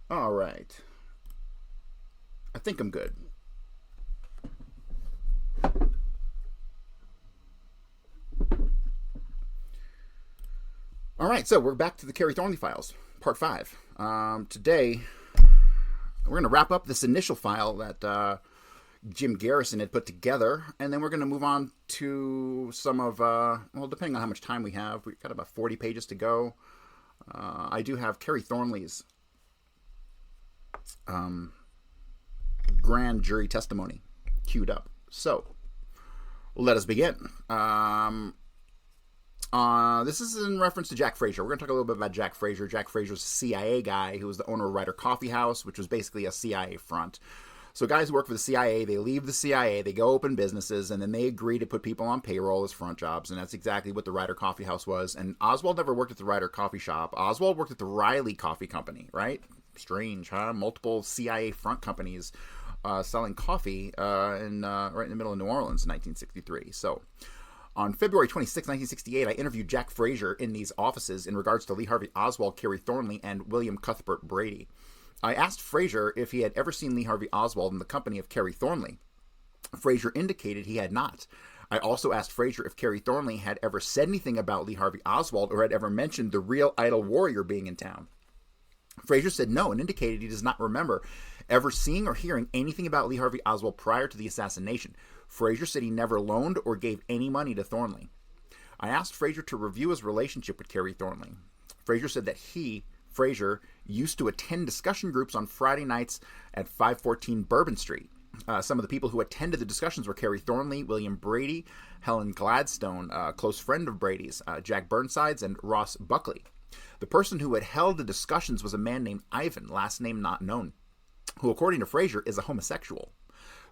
All right. I think I'm good. All right, so we're back to the Kerry Thornley files, part 5. Today, we're going to wrap up this initial file that Jim Garrison had put together, and then we're going to move on to some of, well, depending on how much time we have, we've got about 40 pages to go. I do have Kerry Thornley's grand jury testimony queued up. So, let us begin. This is in reference to Jack Frazier. We're going to talk a little bit about Jack Frazier. Jack Frazier's a CIA guy who was the owner of Ryder Coffee House, which was basically a CIA front. So guys who work for the CIA, they leave the CIA, they go open businesses, and then they agree to put people on payroll as front jobs, and that's exactly what the Ryder Coffee House was. And Oswald never worked at the Ryder Coffee Shop. Oswald worked at the Riley Coffee Company, right? Strange, huh? Multiple CIA front companies selling coffee right in the middle of New Orleans in 1963. So on February 26, 1968, I interviewed Jack Frazier in these offices in regards to Lee Harvey Oswald, Kerry Thornley, and William Cuthbert Brady. I asked Frazier if he had ever seen Lee Harvey Oswald in the company of Kerry Thornley. Frazier indicated he had not. I also asked Frazier if Kerry Thornley had ever said anything about Lee Harvey Oswald or had ever mentioned the real idle warrior being in town. Frazier said no and indicated he does not remember ever seeing or hearing anything about Lee Harvey Oswald prior to the assassination. Frazier said he never loaned or gave any money to Thornley. I asked Frazier to review his relationship with Kerry Thornley. Frazier said that Frazier, used to attend discussion groups on Friday nights at 514 Bourbon Street. Some of the people who attended the discussions were Kerry Thornley, William Brady, Helen Gladstone, a close friend of Brady's, Jack Burnsides, and Ross Buckley. The person who had held the discussions was a man named Ivan, last name not known, who, according to Frazier, is a homosexual.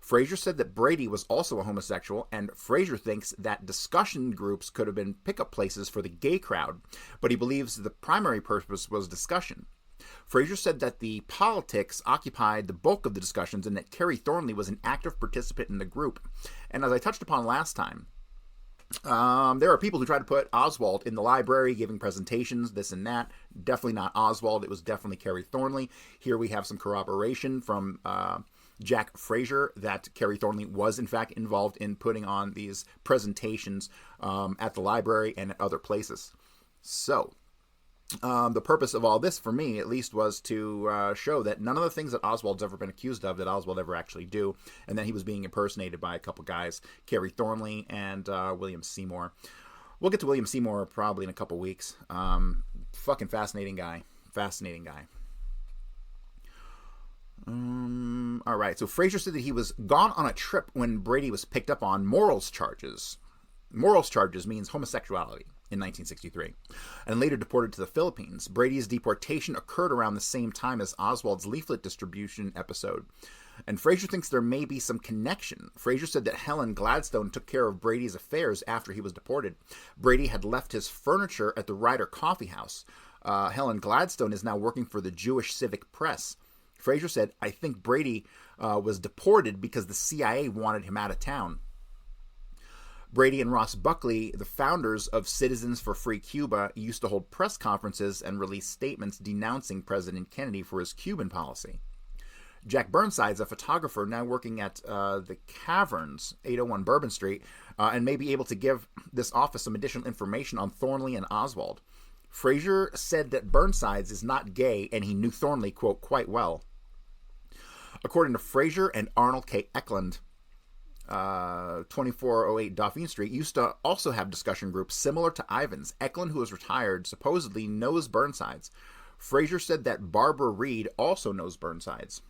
Frazier said that Brady was also a homosexual, and Frazier thinks that discussion groups could have been pickup places for the gay crowd, but he believes the primary purpose was discussion. Frazier said that the politics occupied the bulk of the discussions and that Kerry Thornley was an active participant in the group. And as I touched upon last time, there are people who try to put Oswald in the library giving presentations, this and that. Definitely not Oswald. It was definitely Kerry Thornley. Here we have some corroboration from Jack Frazier that Kerry Thornley was in fact involved in putting on these presentations at the library and at other places. So the purpose of all this, for me at least, was to show that none of the things that Oswald's ever been accused of did Oswald ever actually do, and that he was being impersonated by a couple guys, Kerry Thornley and William Seymour. We'll get to William Seymour probably in a couple weeks. Fucking fascinating guy. Fascinating guy. All right, so Frazier said that he was gone on a trip when Brady was picked up on morals charges. Morals charges means homosexuality in 1963, and later deported to the Philippines. Brady's deportation occurred around the same time as Oswald's leaflet distribution episode, and Frazier thinks there may be some connection. Frazier said that Helen Gladstone took care of Brady's affairs after he was deported. Brady had left his furniture at the Ryder Coffee House. Helen Gladstone is now working for the Jewish Civic Press. Frazier said, I think Brady was deported because the CIA wanted him out of town. Brady and Ross Buckley, the founders of Citizens for Free Cuba, used to hold press conferences and release statements denouncing President Kennedy for his Cuban policy. Jack Burnsides, a photographer now working at the Caverns, 801 Bourbon Street, and may be able to give this office some additional information on Thornley and Oswald. Frazier said that Burnsides is not gay, and he knew Thornley, quote, quite well. According to Frazier and Arnold K. Eklund, 2408 Dauphine Street, used to also have discussion groups similar to Ivan's. Eklund, who is retired, supposedly knows Burnsides. Frazier said that Barbara Reed also knows Burnsides.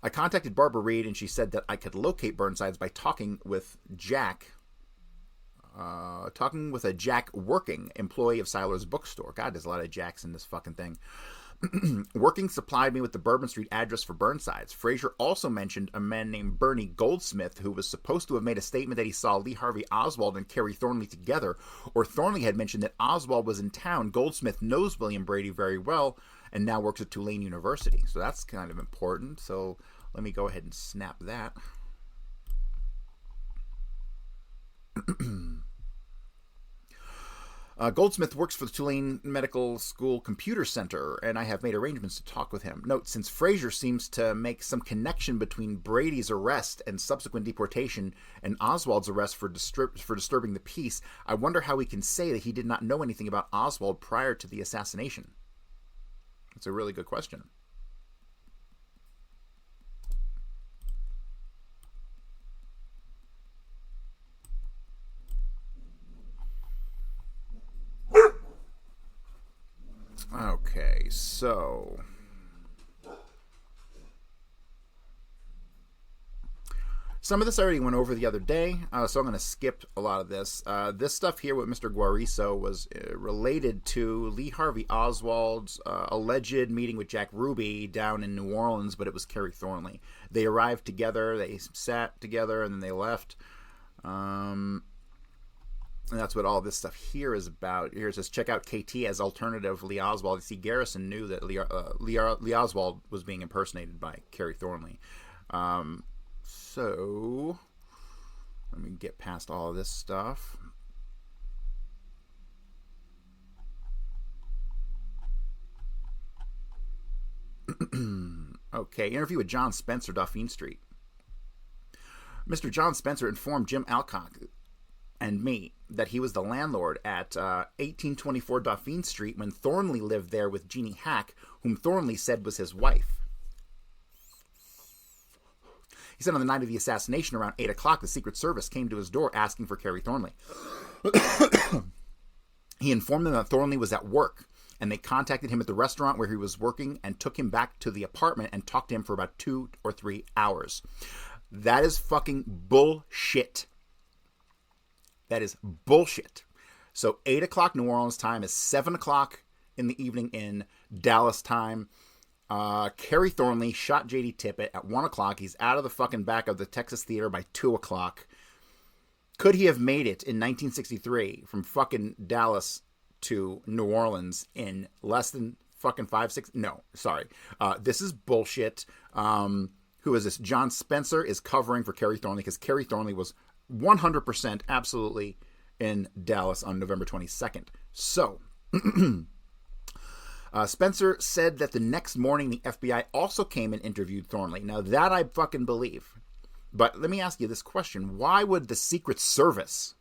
I contacted Barbara Reed, and she said that I could locate Burnsides by talking with Jack. Talking with a Jack Working, employee of Siler's bookstore. God, there's a lot of Jacks in this fucking thing. Working supplied me with the Bourbon Street address for Burnsides. Frazier also mentioned a man named Bernie Goldsmith, who was supposed to have made a statement that he saw Lee Harvey Oswald and Kerry Thornley together, or Thornley had mentioned that Oswald was in town. Goldsmith knows William Brady very well and now works at Tulane University. So that's kind of important. So let me go ahead and snap that. Goldsmith works for the Tulane Medical School Computer Center, and I have made arrangements to talk with him. Note, since Frazier seems to make some connection between Brady's arrest and subsequent deportation and Oswald's arrest for disturbing the peace, I wonder how we can say that he did not know anything about Oswald prior to the assassination. That's a really good question. Okay, so some of this I already went over the other day, so I'm going to skip a lot of this. This stuff here with Mr. Guariso was related to Lee Harvey Oswald's alleged meeting with Jack Ruby down in New Orleans, but it was Kerry Thornley. They arrived together, they sat together, and then they left. And that's what all this stuff here is about. Here it says, check out KT as alternative Lee Oswald. You see, Garrison knew that Lee Oswald was being impersonated by Kerry Thornley. So, let me get past all of this stuff. Okay, interview with John Spencer, Dauphine Street. Mr. John Spencer informed Jim Alcock and me that he was the landlord at 1824 Dauphine Street when Thornley lived there with Jeannie Hack, whom Thornley said was his wife. He said on the night of the assassination around 8 o'clock, the Secret Service came to his door asking for Kerry Thornley. He informed them that Thornley was at work, and they contacted him at the restaurant where he was working and took him back to the apartment and talked to him for about 2 or 3 hours. That is fucking bullshit. That is bullshit. So 8 o'clock New Orleans time is 7 o'clock in the evening in Dallas time. Kerry Thornley shot J.D. Tippit at 1 o'clock. He's out of the fucking back of the Texas Theater by 2 o'clock. Could he have made it in 1963 from fucking Dallas to New Orleans in less than fucking 5-6? No, sorry. This is bullshit. Who is this? John Spencer is covering for Kerry Thornley because Kerry Thornley was 100% absolutely in Dallas on November 22nd. So, Spencer said that the next morning the FBI also came and interviewed Thornley. Now that I fucking believe. But let me ask you this question. Why would the Secret Service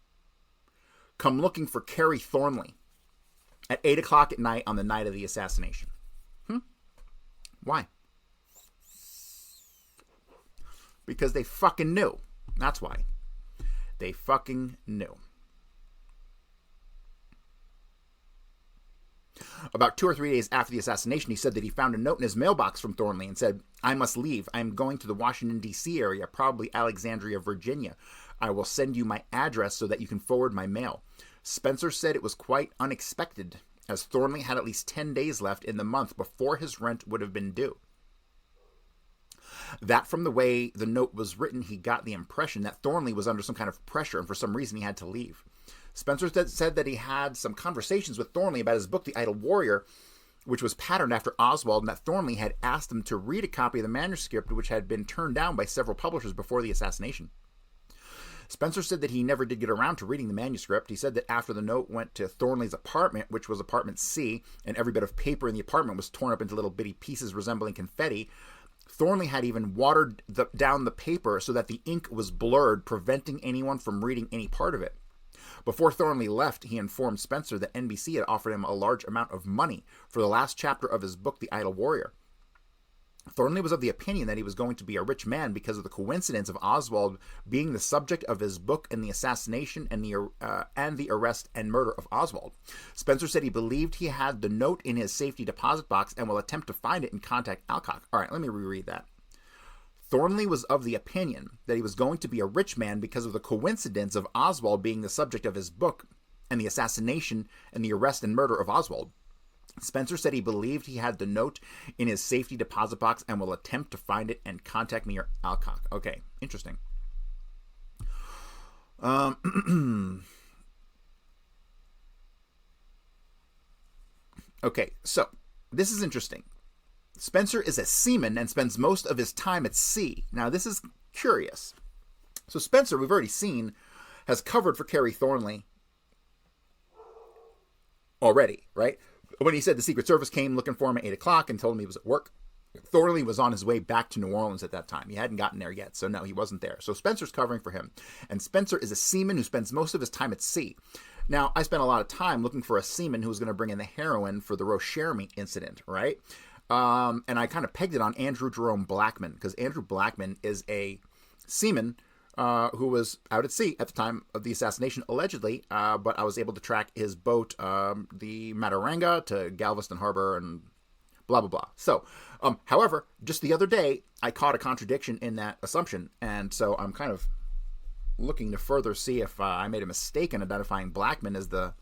come looking for Kerry Thornley at 8 o'clock at night on the night of the assassination? Why? Because they fucking knew. That's why. They fucking knew. About 2 or 3 days after the assassination, he said that he found a note in his mailbox from Thornley and said, I must leave. I am going to the Washington, D.C. area, probably Alexandria, Virginia. I will send you my address so that you can forward my mail. Spencer said it was quite unexpected, as Thornley had at least 10 days left in the month before his rent would have been due. That from the way the note was written, he got the impression that Thornley was under some kind of pressure and for some reason he had to leave. Spencer said that he had some conversations with Thornley about his book, The Idle Warrior, which was patterned after Oswald, and that Thornley had asked him to read a copy of the manuscript, which had been turned down by several publishers before the assassination. Spencer said that he never did get around to reading the manuscript. He said that after the note went to Thornley's apartment, which was apartment C, and every bit of paper in the apartment was torn up into little bitty pieces resembling confetti, Thornley had even watered down the paper so that the ink was blurred, preventing anyone from reading any part of it. Before Thornley left, he informed Spencer that NBC had offered him a large amount of money for the last chapter of his book, The Idle Warrior. Thornley was of the opinion that he was going to be a rich man because of the coincidence of Oswald being the subject of his book and the assassination and the arrest and murder of Oswald. Spencer said he believed he had the note in his safety deposit box and will attempt to find it and contact Alcock. All right, let me reread that. Thornley was of the opinion that he was going to be a rich man because of the coincidence of Oswald being the subject of his book and the assassination and the arrest and murder of Oswald. Spencer said he believed he had the note in his safety deposit box and will attempt to find it and contact me or Alcock. Okay, interesting. Okay, so this is interesting. Spencer is a seaman and spends most of his time at sea. Now, this is curious. So Spencer, we've already seen, has covered for Kerry Thornley already, right? When he said the Secret Service came looking for him at 8 o'clock and told him he was at work, Thornley was on his way back to New Orleans at that time. He hadn't gotten there yet, so no, he wasn't there. So Spencer's covering for him. And Spencer is a seaman who spends most of his time at sea. Now, I spent a lot of time looking for a seaman who was going to bring in the heroin for the Rocher incident, right? And I kind of pegged it on Andrew Jerome Blackman, because Andrew Blackman is a seaman who was out at sea at the time of the assassination, allegedly, but I was able to track his boat, the Mataranga, to Galveston Harbor and blah, blah, blah. So, however, just the other day, I caught a contradiction in that assumption, and so I'm kind of looking to further see if I made a mistake in identifying Blackman as the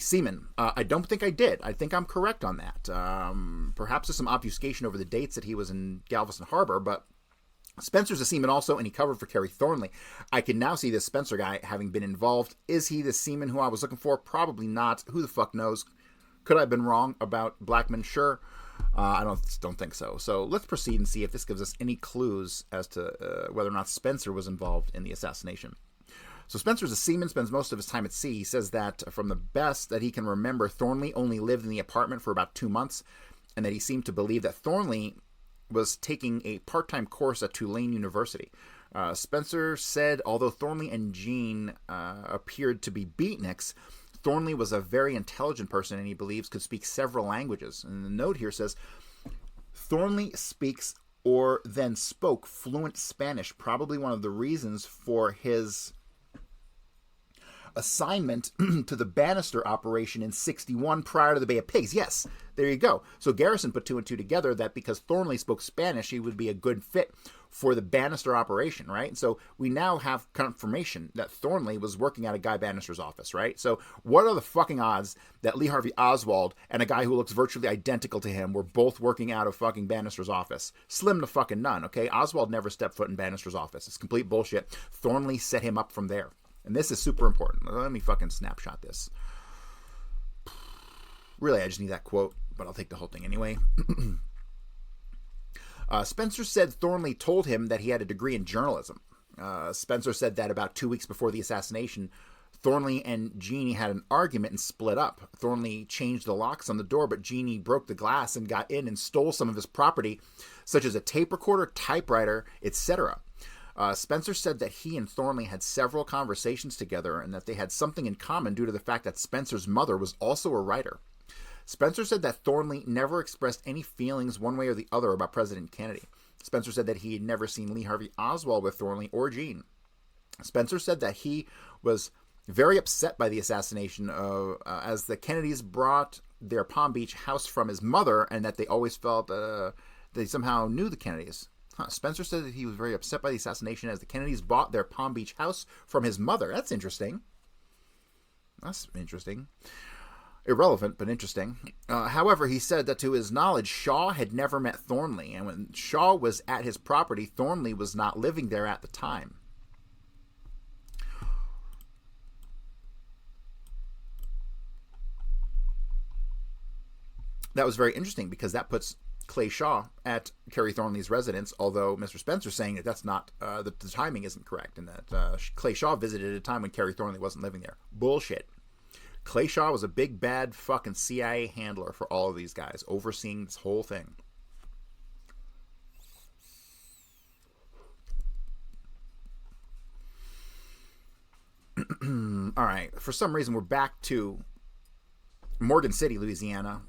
seaman. I don't think I did. I think I'm correct on that. Perhaps there's some obfuscation over the dates that he was in Galveston Harbor, but Spencer's a seaman also, and he covered for Kerry Thornley. I can now see this Spencer guy having been involved. Is he the seaman who I was looking for? Probably not. Who the fuck knows? Could I have been wrong about Blackman? Sure. I don't think so. So let's proceed and see if this gives us any clues as to whether or not Spencer was involved in the assassination. So Spencer's a seaman, spends most of his time at sea. He says that from the best that he can remember, Thornley only lived in the apartment for about 2 months, and that he seemed to believe that Thornley was taking a part-time course at Tulane University. Spencer said, although Thornley and Jean appeared to be beatniks, Thornley was a very intelligent person and he believes could speak several languages. And the note here says, Thornley speaks or then spoke fluent Spanish, probably one of the reasons for his assignment to the Bannister operation in 61 prior to the Bay of Pigs. Yes, there you go. So Garrison put 2 and 2 together that because Thornley spoke Spanish, he would be a good fit for the Bannister operation, right? So we now have confirmation that Thornley was working at a Guy Bannister's office, right? So what are the fucking odds that Lee Harvey Oswald and a guy who looks virtually identical to him were both working out of fucking Bannister's office? Slim to fucking none, okay? Oswald never stepped foot in Bannister's office. It's complete bullshit. Thornley set him up from there. And this is super important. Let me fucking snapshot this. Really, I just need that quote, but I'll take the whole thing anyway. Spencer said Thornley told him that he had a degree in journalism. Spencer said that about 2 weeks before the assassination, Thornley and Jeannie had an argument and split up. Thornley changed the locks on the door, but Jeannie broke the glass and got in and stole some of his property, such as a tape recorder, typewriter, etc. Spencer said that he and Thornley had several conversations together and that they had something in common due to the fact that Spencer's mother was also a writer. Spencer said that Thornley never expressed any feelings one way or the other about President Kennedy. Spencer said that he had never seen Lee Harvey Oswald with Thornley or Jean. Spencer said that he was very upset by the assassination as the Kennedys brought their Palm Beach house from his mother and that they always felt they somehow knew the Kennedys. Spencer said that he was very upset by the assassination as the Kennedys bought their Palm Beach house from his mother. That's interesting. Irrelevant, but interesting. However, he said that to his knowledge, Shaw had never met Thornley, and when Shaw was at his property, Thornley was not living there at the time. That was very interesting because that puts Clay Shaw at Kerry Thornley's residence, although Mr. Spencer's saying that that's not, the timing isn't correct, and that Clay Shaw visited at a time when Kerry Thornley wasn't living there. Bullshit. Clay Shaw was a big, bad fucking CIA handler for all of these guys, overseeing this whole thing. All right. For some reason, we're back to Morgan City, Louisiana,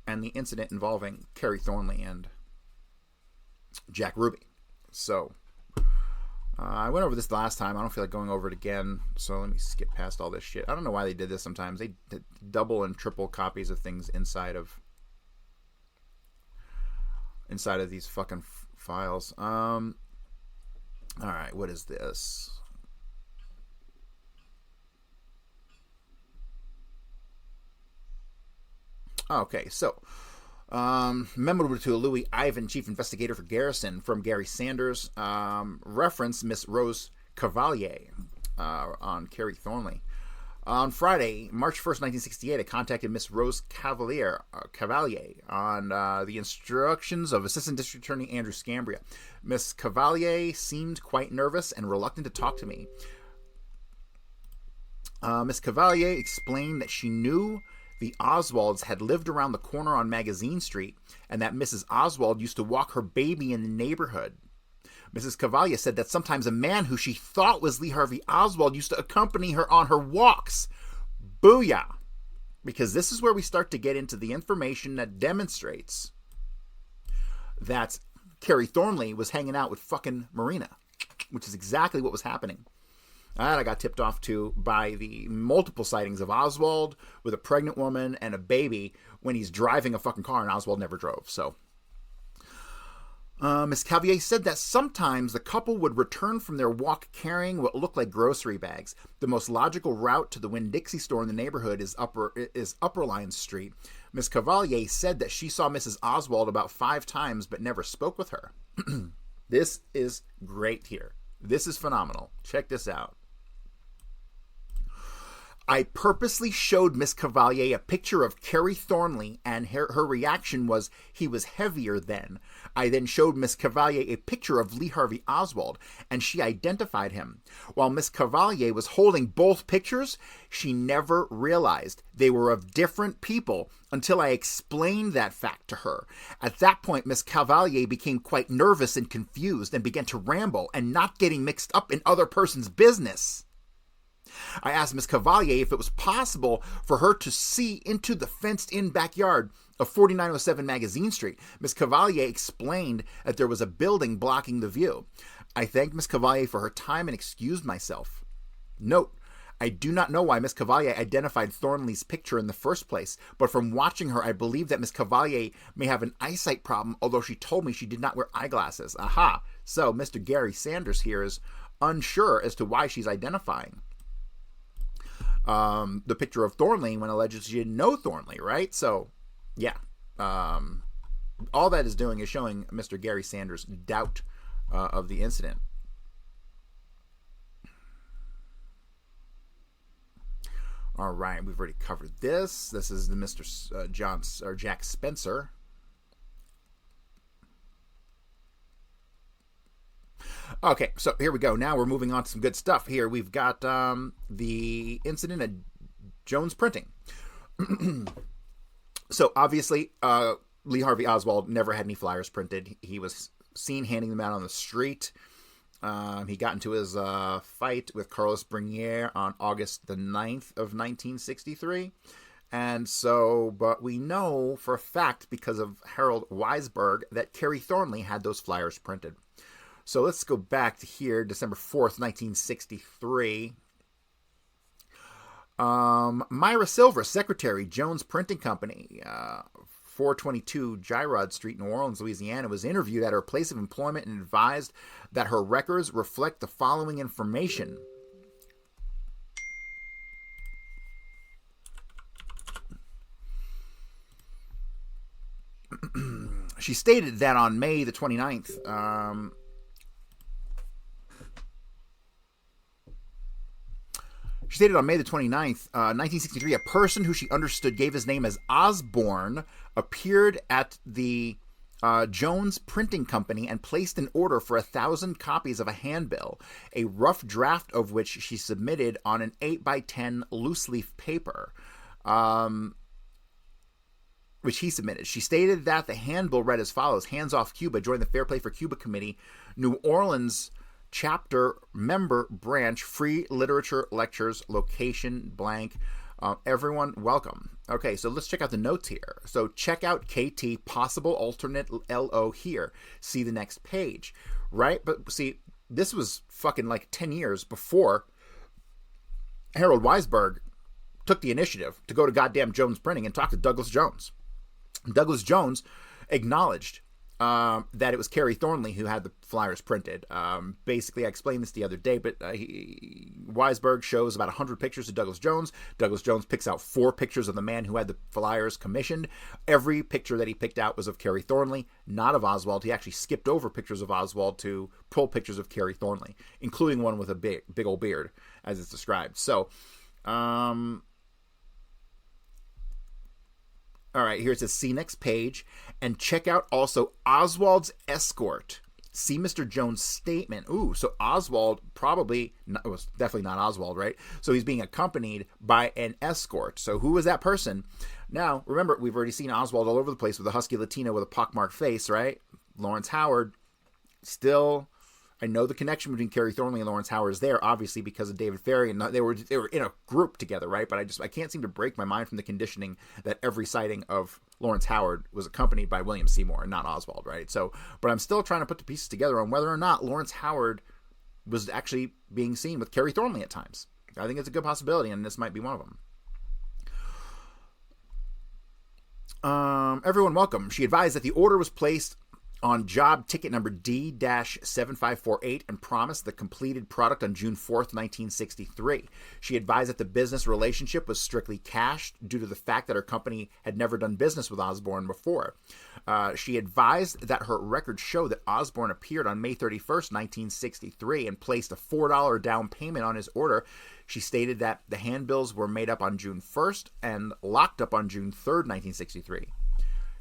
and the incident involving Kerry Thornley and Jack Ruby. So, I went over this last time. I don't feel like going over it again, so let me skip past all this shit. I don't know why they did this sometimes. They did double and triple copies of things inside of these fucking files. All right, what is this? Okay, so memo to Louis Ivan, chief investigator for Garrison, from Gary Sanders. Reference Miss Rose Cavalier on Kerry Thornley. On Friday, March 1st, 1968, I contacted Miss Rose Cavalier on the instructions of Assistant District Attorney Andrew Scambria. Miss Cavalier seemed quite nervous and reluctant to talk to me. Miss Cavalier explained that she knew the Oswalds had lived around the corner on Magazine Street and that Mrs. Oswald used to walk her baby in the neighborhood. Mrs. Cavalier said that sometimes a man who she thought was Lee Harvey Oswald used to accompany her on her walks. Booyah! Because this is where we start to get into the information that demonstrates that Kerry Thornley was hanging out with fucking Marina, which is exactly what was happening. And I got tipped off to by the multiple sightings of Oswald with a pregnant woman and a baby when he's driving a fucking car, and Oswald never drove. So Miss Cavalier said that sometimes the couple would return from their walk carrying what looked like grocery bags. The most logical route to the Winn-Dixie store in the neighborhood is Upper Line Street. Miss Cavalier said that she saw Mrs. Oswald about 5 times but never spoke with her. This is great here. This is phenomenal. Check this out. I purposely showed Miss Cavalier a picture of Kerry Thornley, and her reaction was, he was heavier then. I then showed Miss Cavalier a picture of Lee Harvey Oswald, and she identified him. While Miss Cavalier was holding both pictures, she never realized they were of different people until I explained that fact to her. At that point, Miss Cavalier became quite nervous and confused and began to ramble and not getting mixed up in other person's business. I asked Miss Cavalier if it was possible for her to see into the fenced-in backyard of 4907 Magazine Street. Miss Cavalier explained that there was a building blocking the view. I thanked Miss Cavalier for her time and excused myself. Note, I do not know why Miss Cavalier identified Thornley's picture in the first place, but from watching her, I believe that Miss Cavalier may have an eyesight problem, although she told me she did not wear eyeglasses. Aha! So Mr. Gary Sanders here is unsure as to why she's identifying the picture of Thornley when allegedly she didn't know Thornley, right? So, yeah. All that is doing is showing Mr. Gary Sanders' doubt of the incident. All right, we've already covered this. This is the Mr. Jack Spencer. Okay, so here we go. Now we're moving on to some good stuff here. We've got the incident at Jones Printing. So obviously, Lee Harvey Oswald never had any flyers printed. He was seen handing them out on the street. He got into his fight with Carlos Bernier on August the 9th of 1963. And so, but we know for a fact, because of Harold Weisberg, that Kerry Thornley had those flyers printed. So let's go back to here, December 4th, 1963. Myra Silver, secretary, Jones Printing Company, 422 Girard Street, New Orleans, Louisiana, was interviewed at her place of employment and advised that her records reflect the following information. She stated that on May the 29th, She stated on May the 29th, 1963, a person who she understood gave his name as Osborne appeared at the Jones Printing Company and placed an order for 1,000 copies of a handbill, a rough draft of which she submitted on an 8x10 loose-leaf paper, which he submitted. She stated that the handbill read as follows: Hands Off Cuba, join the Fair Play for Cuba Committee, New Orleans Chapter Member Branch, free literature lectures, location blank, everyone welcome. Okay, so let's check out the notes here. So check out KT, possible alternate LO here. See the next page, right? But see, this was fucking like 10 years before Harold Weisberg took the initiative to go to goddamn Jones Printing and talk to Douglas Jones. Douglas Jones acknowledged that it was Kerry Thornley who had the flyers printed. Basically, I explained this the other day, but Weisberg shows about 100 pictures of Douglas Jones. Douglas Jones picks out 4 pictures of the man who had the flyers commissioned. Every picture that he picked out was of Kerry Thornley, not of Oswald. He actually skipped over pictures of Oswald to pull pictures of Kerry Thornley, including one with a big old beard, as it's described. So, all right, here it says, see next page, and check out also Oswald's escort See Mr. Jones' statement. Ooh, so Oswald probably, it was definitely not Oswald, right? So he's being accompanied by an escort. So who was that person? Now, remember, we've already seen Oswald all over the place with a husky Latino with a pockmarked face, right? Lawrence Howard, still, I know the connection between Kerry Thornley and Lawrence Howard is there, obviously, because of David Ferry, and they were in a group together, right? But I can't seem to break my mind from the conditioning that every sighting of Lawrence Howard was accompanied by William Seymour and not Oswald, right? So, but I'm still trying to put the pieces together on whether or not Lawrence Howard was actually being seen with Kerry Thornley at times. I think it's a good possibility, and this might be one of them. Everyone, welcome. She advised that the order was placed on job ticket number D-7548 and promised the completed product on June 4th, 1963. She advised that the business relationship was strictly cash due to the fact that her company had never done business with Osborne before. She advised that her records show that Osborne appeared on May 31st, 1963 and placed a $4 down payment on his order. She stated that the handbills were made up on June 1st and locked up on June 3rd, 1963.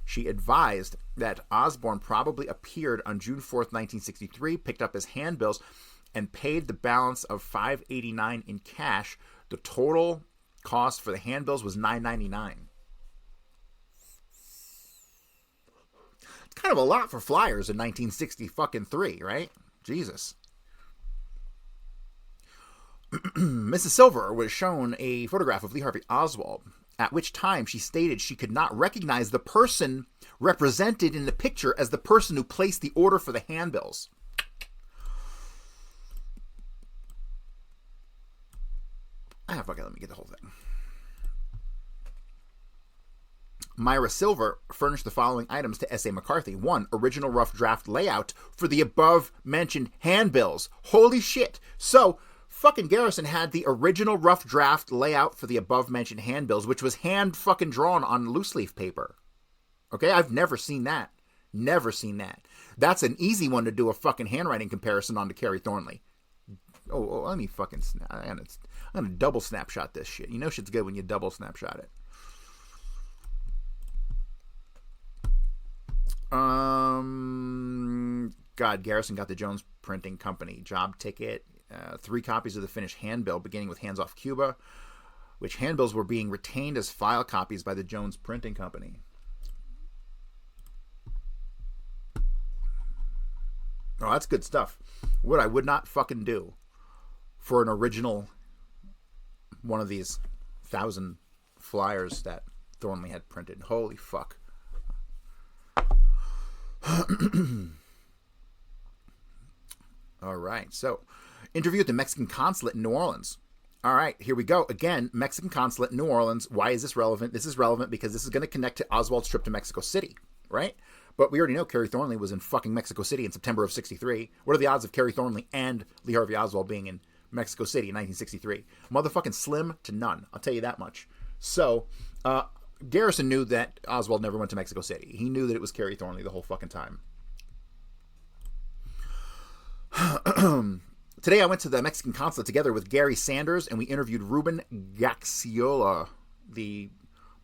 She advised that Osborne probably appeared on June 4th, 1963, picked up his handbills, and paid the balance of $589 in cash. The total cost for the handbills was $999. It's kind of a lot for flyers in 1963, right? Jesus. Mrs. Silver was shown a photograph of Lee Harvey Oswald, at which time she stated she could not recognize the person represented in the picture as the person who placed the order for the handbills. Okay, let me get the whole thing. Myra Silver furnished the following items to S.A. McCarthy. 1. Original rough draft layout for the above-mentioned handbills. Holy shit. So, fucking Garrison had the original rough draft layout for the above-mentioned handbills, which was hand-fucking drawn on loose-leaf paper. Okay, I've never seen that. Never seen that. That's an easy one to do a fucking handwriting comparison on to Kerry Thornley. Oh, let me fucking snap. I'm gonna double snapshot this shit. You know shit's good when you double snapshot it. God, Garrison got the Jones Printing Company job ticket. 3 copies of the finished handbill, beginning with Hands Off Cuba, which handbills were being retained as file copies by the Jones Printing Company. Oh, that's good stuff. What I would not fucking do for an original one of these 1,000 flyers that Thornley had printed. Holy fuck. All right, so interview at the Mexican consulate in New Orleans. All right, here we go. Again, Mexican consulate in New Orleans. Why is this relevant? This is relevant because this is going to connect to Oswald's trip to Mexico City, right? But we already know Kerry Thornley was in fucking Mexico City in September of 63. What are the odds of Kerry Thornley and Lee Harvey Oswald being in Mexico City in 1963? Motherfucking slim to none. I'll tell you that much. So, Garrison knew that Oswald never went to Mexico City. He knew that it was Kerry Thornley the whole fucking time. Today I went to the Mexican consulate together with Gary Sanders, and we interviewed Ruben Gaxiola, the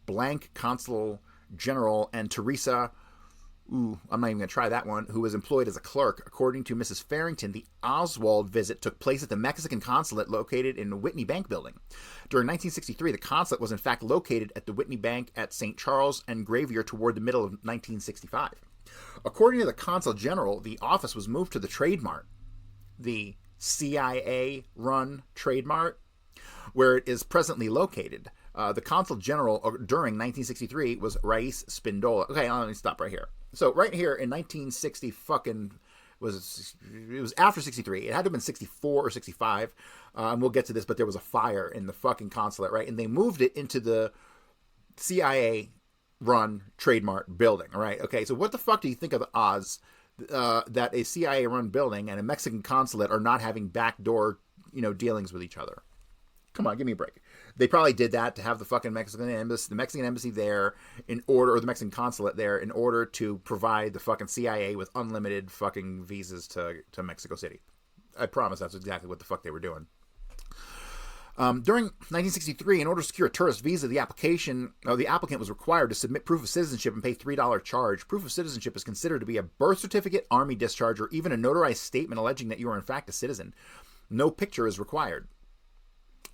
blank consul general, and Teresa, I'm not even going to try that one, who was employed as a clerk. According to Mrs. Farrington, the Oswald visit took place at the Mexican consulate located in the Whitney Bank building. During 1963, the consulate was in fact located at the Whitney Bank at St. Charles and Gravier toward the middle of 1965. According to the consul general, the office was moved to the Trade Mart, the CIA-run Trade Mart, where it is presently located. The consul general during 1963 was Rais Spindola. Okay, let me stop right here. So right here in 1960 it was after 63. It had to have been 64 or 65. And we'll get to this, but there was a fire in the fucking consulate, right? And they moved it into the CIA-run Trade Mart building, all right? Okay, so what the fuck do you think of the odds that a CIA-run building and a Mexican consulate are not having backdoor, dealings with each other? Come on, give me a break. They probably did that to have the fucking Mexican embassy there in order, or the Mexican consulate there in order to provide the fucking CIA with unlimited fucking visas to Mexico City. I promise that's exactly what the fuck they were doing. During 1963, in order to secure a tourist visa, the applicant was required to submit proof of citizenship and pay $3 charge. Proof of citizenship is considered to be a birth certificate, army discharge, or even a notarized statement alleging that you are in fact a citizen. No picture is required.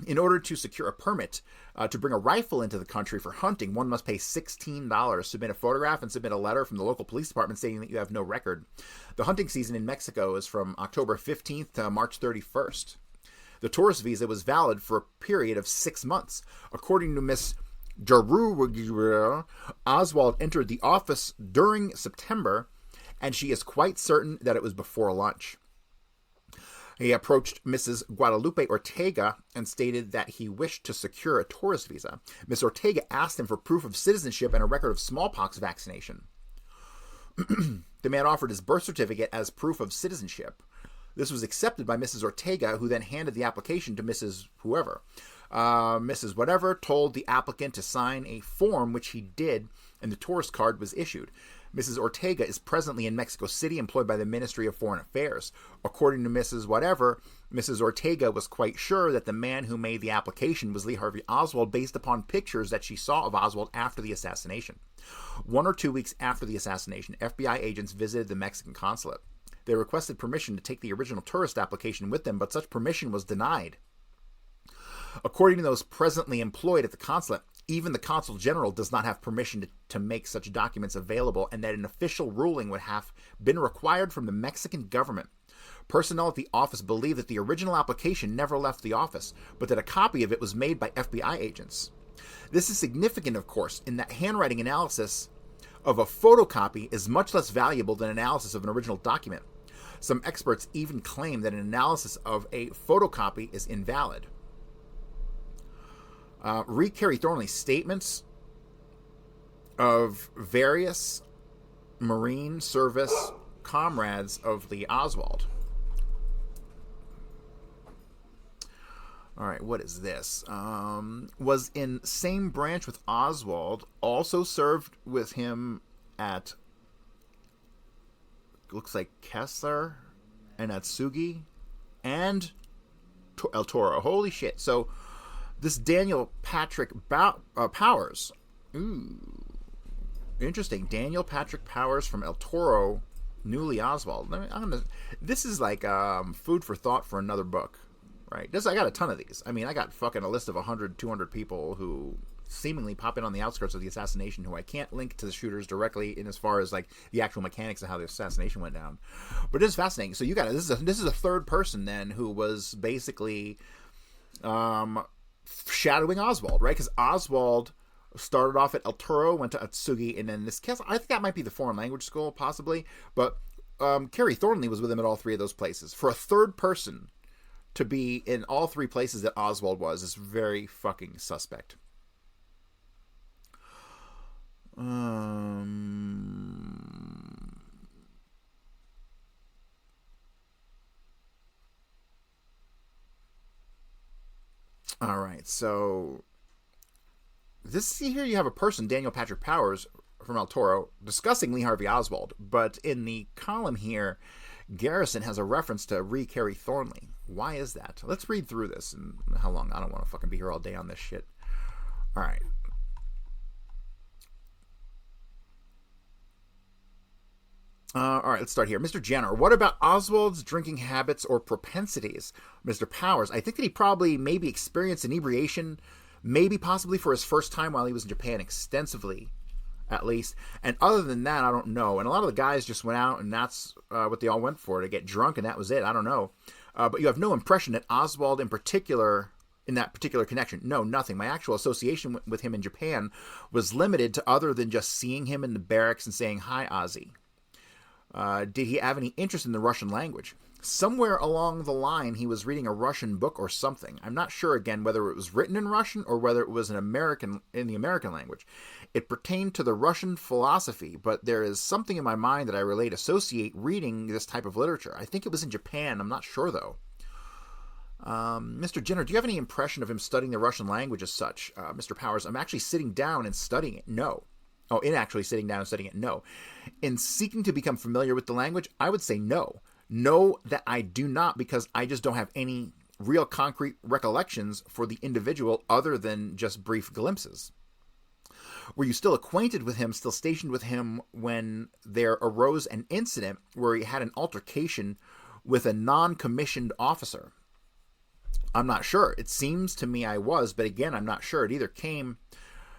In order to secure a permit to bring a rifle into the country for hunting, one must pay $16, submit a photograph, and submit a letter from the local police department stating that you have no record. The hunting season in Mexico is from October 15th to March 31st. The tourist visa was valid for a period of 6 months. According to Miss Giroux, Oswald entered the office during September, and she is quite certain that it was before lunch. He approached Mrs. Guadalupe Ortega and stated that he wished to secure a tourist visa. Miss Ortega asked him for proof of citizenship and a record of smallpox vaccination. The man offered his birth certificate as proof of citizenship. This was accepted by Mrs. Ortega, who then handed the application to Mrs. whoever. Mrs. Whatever told the applicant to sign a form, which he did, and the tourist card was issued. Mrs. Ortega is presently in Mexico City, employed by the Ministry of Foreign Affairs. According to Mrs. Whatever, Mrs. Ortega was quite sure that the man who made the application was Lee Harvey Oswald based upon pictures that she saw of Oswald after the assassination. 1 or 2 weeks after the assassination, FBI agents visited the Mexican consulate. They requested permission to take the original tourist application with them, but such permission was denied. According to those presently employed at the consulate, even the consul general does not have permission to make such documents available, and that an official ruling would have been required from the Mexican government. Personnel at the office believe that the original application never left the office, but that a copy of it was made by FBI agents. This is significant, of course, in that handwriting analysis of a photocopy is much less valuable than analysis of an original document. Some experts even claim that an analysis of a photocopy is invalid. Read Kerry Thornley's statements of various Marine Service comrades of Lee Oswald. All right, what is this? Was in same branch with Oswald, also served with him at, looks like Kessler and Atsugi and El Toro. Holy shit. So this Daniel Patrick Powers. Ooh. Interesting. Daniel Patrick Powers from El Toro knew Lee Oswald. This is like food for thought for another book, right? I got a ton of these. I mean, I got fucking a list of 100, 200 people who seemingly pop in on the outskirts of the assassination who I can't link to the shooters directly in as far as like the actual mechanics of how the assassination went down. But it is fascinating. So you got this is a third person then who was basically shadowing Oswald, right? Because Oswald started off at El Toro, went to Atsugi, and then this castle. I think that might be the foreign language school, possibly. But Kerry Thornley was with him at all three of those places. For a third person to be in all three places that Oswald was is very fucking suspect. All right, so here you have a person, Daniel Patrick Powers from El Toro, discussing Lee Harvey Oswald, but in the column here, Garrison has a reference to Kerry Thornley. Why is that? Let's read through this. And how long? I don't want to fucking be here all day on this shit. All right. All right, let's start here. Mr. Jenner, what about Oswald's drinking habits or propensities? Mr. Powers, I think that he probably maybe experienced inebriation, maybe possibly for his first time while he was in Japan extensively, at least. And other than that, I don't know. And a lot of the guys just went out and that's what they all went for, to get drunk, and that was it. I don't know. But you have no impression that Oswald in particular, in that particular connection. No, nothing. My actual association with him in Japan was limited to other than just seeing him in the barracks and saying, "Hi, Ozzy." Did he have any interest in the Russian language? Somewhere along the line, he was reading a Russian book or something. I'm not sure, again, whether it was written in Russian or whether it was in the American language. It pertained to the Russian philosophy, but there is something in my mind that I associate reading this type of literature. I think it was in Japan. I'm not sure, though. Mr. Jenner, do you have any impression of him studying the Russian language as such? Mr. Powers, I'm actually sitting down and studying it. No. Oh, in actually sitting down and studying it, no. In seeking to become familiar with the language, I would say no. No, that I do not, because I just don't have any real concrete recollections for the individual other than just brief glimpses? Were you still acquainted with him, still stationed with him when there arose an incident where he had an altercation with a non-commissioned officer? I'm not sure. It seems to me I was, but again, I'm not sure. It either came,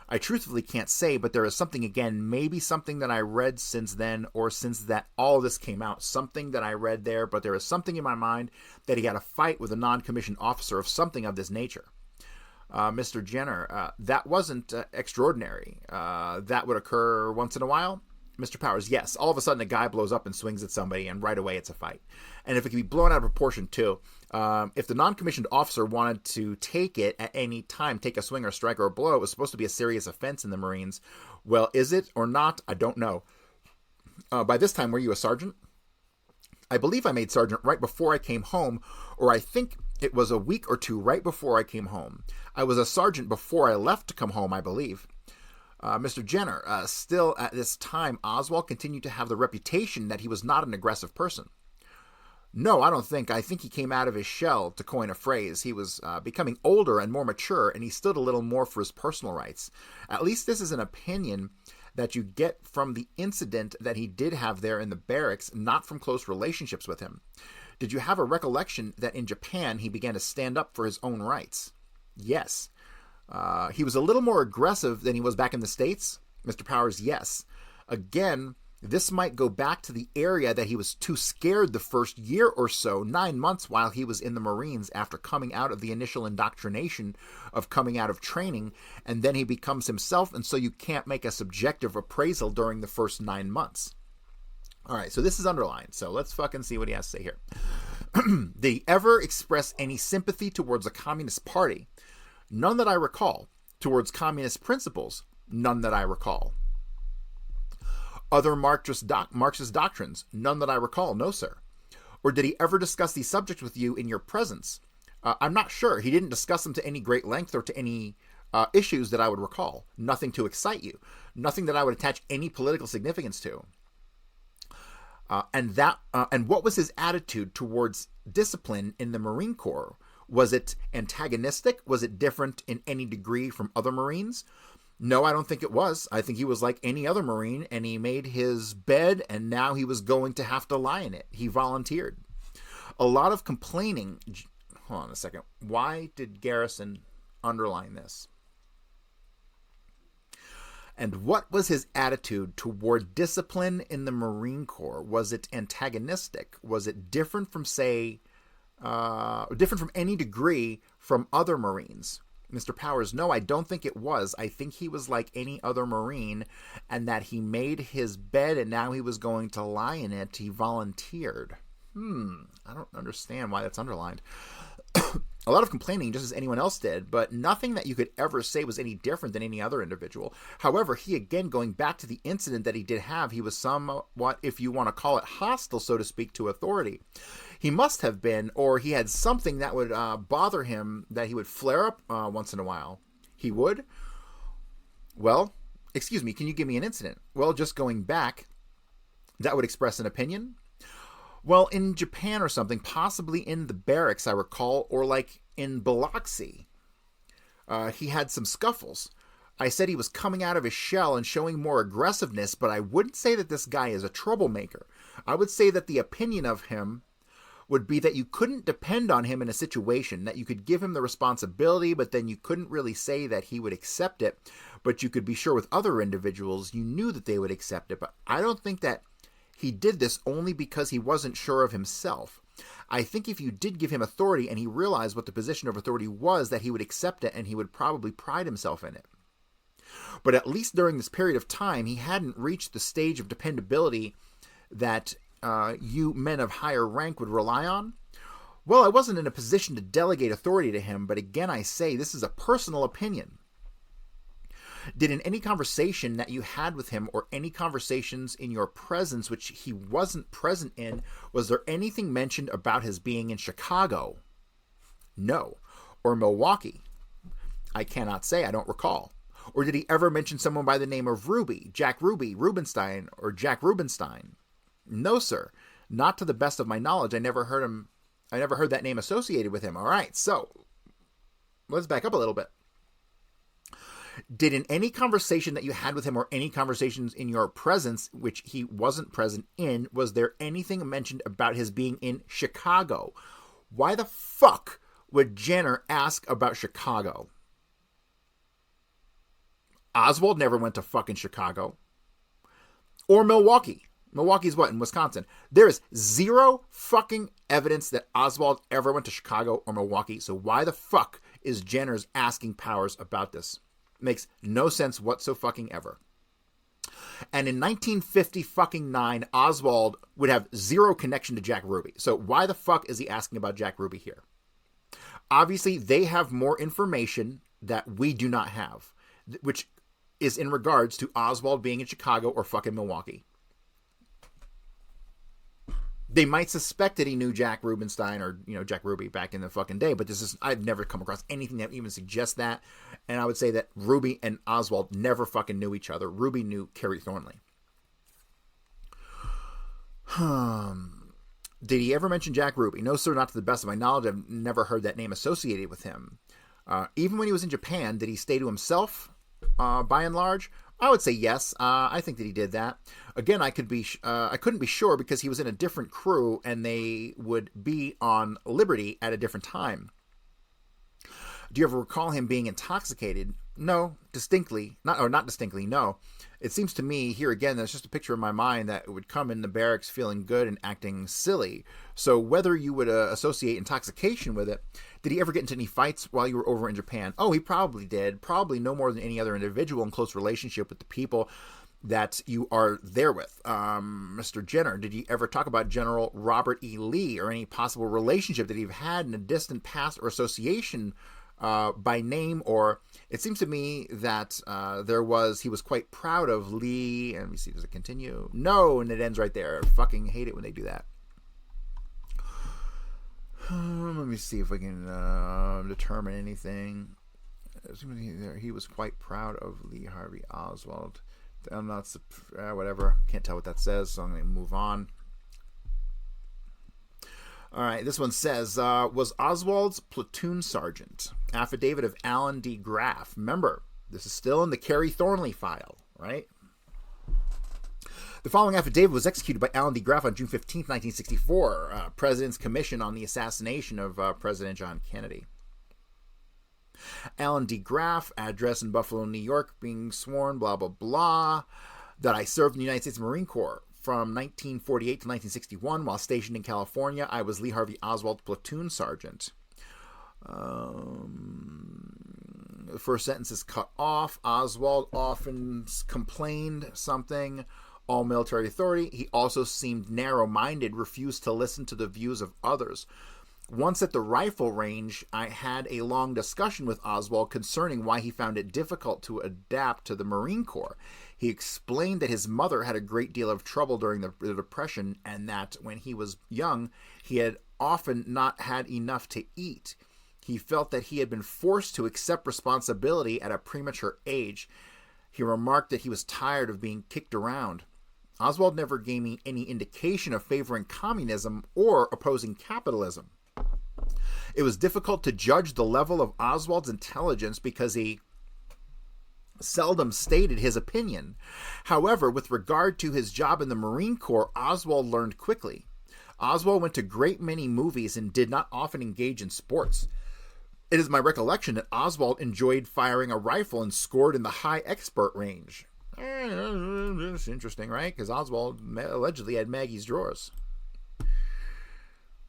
I truthfully can't say, but there is something, again, maybe something that I read since then or since that all of this came out, something that I read there, but there is something in my mind that he had a fight with a non-commissioned officer of something of this nature. Mr. Jenner, that wasn't extraordinary. That would occur once in a while. Mr. Powers, yes. All of a sudden, a guy blows up and swings at somebody, and right away it's a fight. And if it can be blown out of proportion, too, if the non-commissioned officer wanted to take it at any time, take a swing or strike or a blow, it was supposed to be a serious offense in the Marines. Well, is it or not? I don't know. By this time, were you a sergeant? I believe I made sergeant right before I came home, or I think it was a week or two right before I came home. I was a sergeant before I left to come home, I believe. Mr. Jenner, still at this time, Oswald continued to have the reputation that he was not an aggressive person. No, I don't think. I think he came out of his shell, to coin a phrase. He was becoming older and more mature, and he stood a little more for his personal rights. At least this is an opinion that you get from the incident that he did have there in the barracks, not from close relationships with him. Did you have a recollection that in Japan he began to stand up for his own rights? Yes. He was a little more aggressive than he was back in the States? Mr. Powers, yes. Again, this might go back to the area that he was too scared the first year or so, 9 months while he was in the Marines after coming out of the initial indoctrination of coming out of training, and then he becomes himself, and so you can't make a subjective appraisal during the first 9 months. All right, so this is underlined, so let's fucking see what he has to say here. Did he ever express any sympathy towards the Communist Party? None that I recall. Towards communist principles? None that I recall. Other Marxist doctrines? None that I recall. No, sir. Or did he ever discuss these subjects with you in your presence? I'm not sure. He didn't discuss them to any great length or to any issues that I would recall. Nothing to excite you. Nothing that I would attach any political significance to. And what was his attitude towards discipline in the Marine Corps? Was it antagonistic? Was it different in any degree from other Marines? No, I don't think it was. I think he was like any other Marine, and he made his bed, and now he was going to have to lie in it. He volunteered. A lot of complaining. Hold on a second. Why did Garrison underline this? And what was his attitude toward discipline in the Marine Corps? Was it antagonistic? Was it different from, say, different from any degree from other Marines? Mr. Powers, no, I don't think it was. I think he was like any other Marine, and that he made his bed and now he was going to lie in it. He volunteered. I don't understand why that's underlined. A lot of complaining, just as anyone else did, but nothing that you could ever say was any different than any other individual. However, he, again, going back to the incident that he did have, he was somewhat, if you want to call it, hostile, so to speak, to authority. He must have been, or he had something that would bother him, that he would flare up once in a while. He would? Well, excuse me, can you give me an incident? Well, just going back, that would express an opinion? Well, in Japan or something, possibly in the barracks, I recall, or like in Biloxi. He had some scuffles. I said he was coming out of his shell and showing more aggressiveness, but I wouldn't say that this guy is a troublemaker. I would say that the opinion of him would be that you couldn't depend on him in a situation, that you could give him the responsibility, but then you couldn't really say that he would accept it, but you could be sure with other individuals you knew that they would accept it. But I don't think that he did this only because he wasn't sure of himself. I think if you did give him authority and he realized what the position of authority was, that he would accept it and he would probably pride himself in it. But at least during this period of time, he hadn't reached the stage of dependability that you men of higher rank would rely on. Well, I wasn't in a position to delegate authority to him, but again I say this is a personal opinion. Did in any conversation that you had with him, or any conversations in your presence which he wasn't present in, was there anything mentioned about his being in Chicago? No. Or Milwaukee? I cannot say, I don't recall. Or did he ever mention someone by the name of Ruby, Jack Ruby, Rubenstein, or Jack Rubenstein? No, sir. Not to the best of my knowledge. I never heard I never heard that name associated with him. All right, so let's back up a little bit. Did in any conversation that you had with him or any conversations in your presence, which he wasn't present in, was there anything mentioned about his being in Chicago? Why the fuck would Jenner ask about Chicago? Oswald never went to fucking Chicago. Or Milwaukee. Milwaukee's what, in Wisconsin? There is zero fucking evidence that Oswald ever went to Chicago or Milwaukee, so why the fuck is Jenner's asking Powers about this? Makes no sense whatsoever. And in 1959, Oswald would have zero connection to Jack Ruby. So why the fuck is he asking about Jack Ruby here? Obviously, they have more information that we do not have, which is in regards to Oswald being in Chicago or fucking Milwaukee. They might suspect that he knew Jack Rubenstein or, Jack Ruby back in the fucking day, but I've never come across anything that even suggests that. And I would say that Ruby and Oswald never fucking knew each other. Ruby knew Kerry Thornley. Did he ever mention Jack Ruby? No, sir, not to the best of my knowledge. I've never heard that name associated with him. Even when he was in Japan, did he stay to himself, by and large? I would say yes. I think that he did that. Again, I couldn't be sure because he was in a different crew and they would be on Liberty at a different time. Do you ever recall him being intoxicated? No, distinctly. Not distinctly, no. It seems to me, here again, there's just a picture in my mind that it would come in the barracks feeling good and acting silly. So whether you would associate intoxication with it, did he ever get into any fights while you were over in Japan? Oh, he probably did. Probably no more than any other individual in close relationship with the people that you are there with. Mr. Jenner, did you ever talk about General Robert E. Lee or any possible relationship that you've had in a distant past or association by name? Or it seems to me that he was quite proud of Lee. And let me see, does it continue? No, and it ends right there. I fucking hate it when they do that. Let me see if I can determine anything. He was quite proud of Lee Harvey Oswald. I'm not, whatever. Can't tell what that says, so I'm going to move on. All right, this one says, was Oswald's platoon sergeant, affidavit of Alan D. Graff. Remember, this is still in the Kerry Thornley file, right? The following affidavit was executed by Alan D. Graff on June 15, 1964, President's Commission on the Assassination of President John Kennedy. Alan D. Graff, address in Buffalo, New York, being sworn, blah, blah, blah, that I served in the United States Marine Corps. From 1948 to 1961, while stationed in California, I was Lee Harvey Oswald's platoon sergeant. The first sentence is cut off. Oswald often complained something. All military authority. He also seemed narrow-minded, refused to listen to the views of others. Once at the rifle range, I had a long discussion with Oswald concerning why he found it difficult to adapt to the Marine Corps. He explained that his mother had a great deal of trouble during the Depression and that when he was young, he had often not had enough to eat. He felt that he had been forced to accept responsibility at a premature age. He remarked that he was tired of being kicked around. Oswald never gave me any indication of favoring communism or opposing capitalism. It was difficult to judge the level of Oswald's intelligence because he seldom stated his opinion. However, with regard to his job in the Marine Corps, Oswald learned quickly. Oswald went to a great many movies and did not often engage in sports. It is my recollection that Oswald enjoyed firing a rifle and scored in the high expert range. It's interesting, right? Because Oswald allegedly had Maggie's drawers.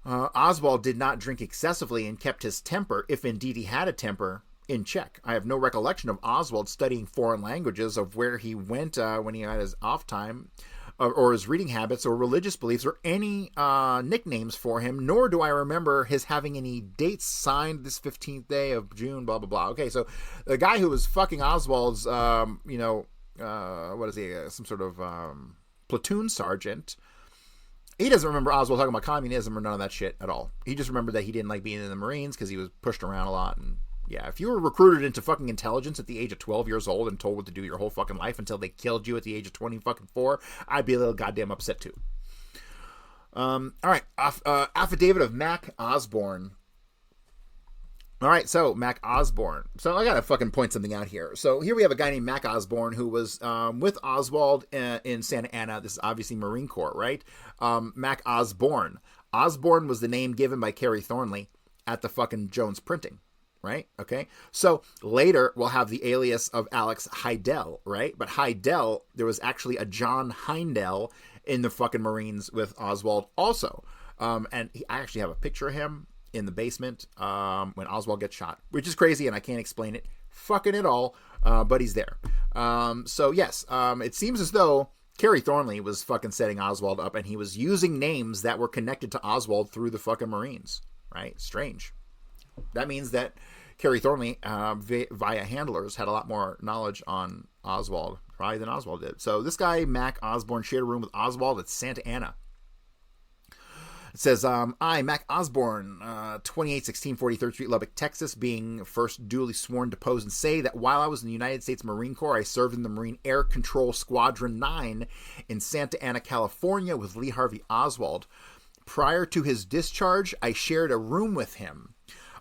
Oswald did not drink excessively and kept his temper, if indeed he had a temper, in check. I have no recollection of Oswald studying foreign languages, of where he went when he had his off time, or his reading habits, or religious beliefs, or any nicknames for him, nor do I remember his having any dates signed this 15th day of June, blah, blah, blah. Okay, so the guy who was fucking Oswald's, what is he, some sort of platoon sergeant, he doesn't remember Oswald talking about communism or none of that shit at all. He just remembered that he didn't like being in the Marines because he was pushed around a lot. And yeah, if you were recruited into fucking intelligence at the age of 12 years old and told what to do your whole fucking life until they killed you at the age of 24, I'd be a little goddamn upset too. All right. Affidavit of Mac Osborne. All right, so Mac Osborne. So I gotta fucking point something out here. So here we have a guy named Mac Osborne who was with Oswald in Santa Ana. This is obviously Marine Corps, right? Mac Osborne. Osborne was the name given by Kerry Thornley at the fucking Jones Printing, right? Okay. So later we'll have the alias of Alex Heidel, right? But Heidel, there was actually a John Heindel in the fucking Marines with Oswald also. I actually have a picture of him in the basement when Oswald gets shot, which is crazy and I can't explain it fucking at all, but he's there. So yes, it seems as though Kerry Thornley was fucking setting Oswald up and he was using names that were connected to Oswald through the fucking Marines, right? Strange. That means that Kerry Thornley, via handlers, had a lot more knowledge on Oswald probably than Oswald did. So this guy, Mac Osborne, shared a room with Oswald at Santa Ana. It says, I, Mac Osborne, 2816 43rd Street, Lubbock, Texas, being first duly sworn, depose and say that while I was in the United States Marine Corps, I served in the Marine Air Control Squadron 9 in Santa Ana, California with Lee Harvey Oswald. Prior to his discharge, I shared a room with him.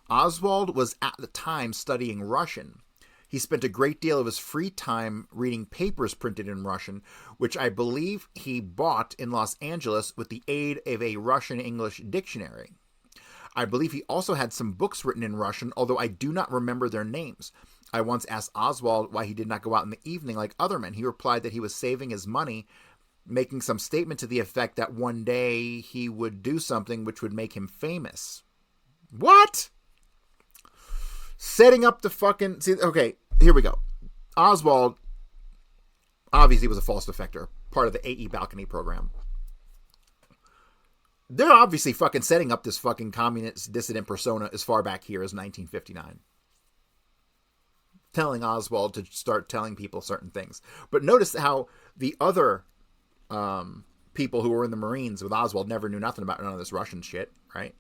Oswald was at the time studying Russian. He spent a great deal of his free time reading papers printed in Russian, which I believe he bought in Los Angeles with the aid of a Russian-English dictionary. I believe he also had some books written in Russian, although I do not remember their names. I once asked Oswald why he did not go out in the evening like other men. He replied that he was saving his money, making some statement to the effect that one day he would do something which would make him famous. What? Setting up the fucking... See, okay, here we go. Oswald obviously was a false defector, part of the AE Balcony program. They're obviously fucking setting up this fucking communist dissident persona as far back here as 1959. Telling Oswald to start telling people certain things. But notice how the other people who were in the Marines with Oswald never knew nothing about none of this Russian shit, right?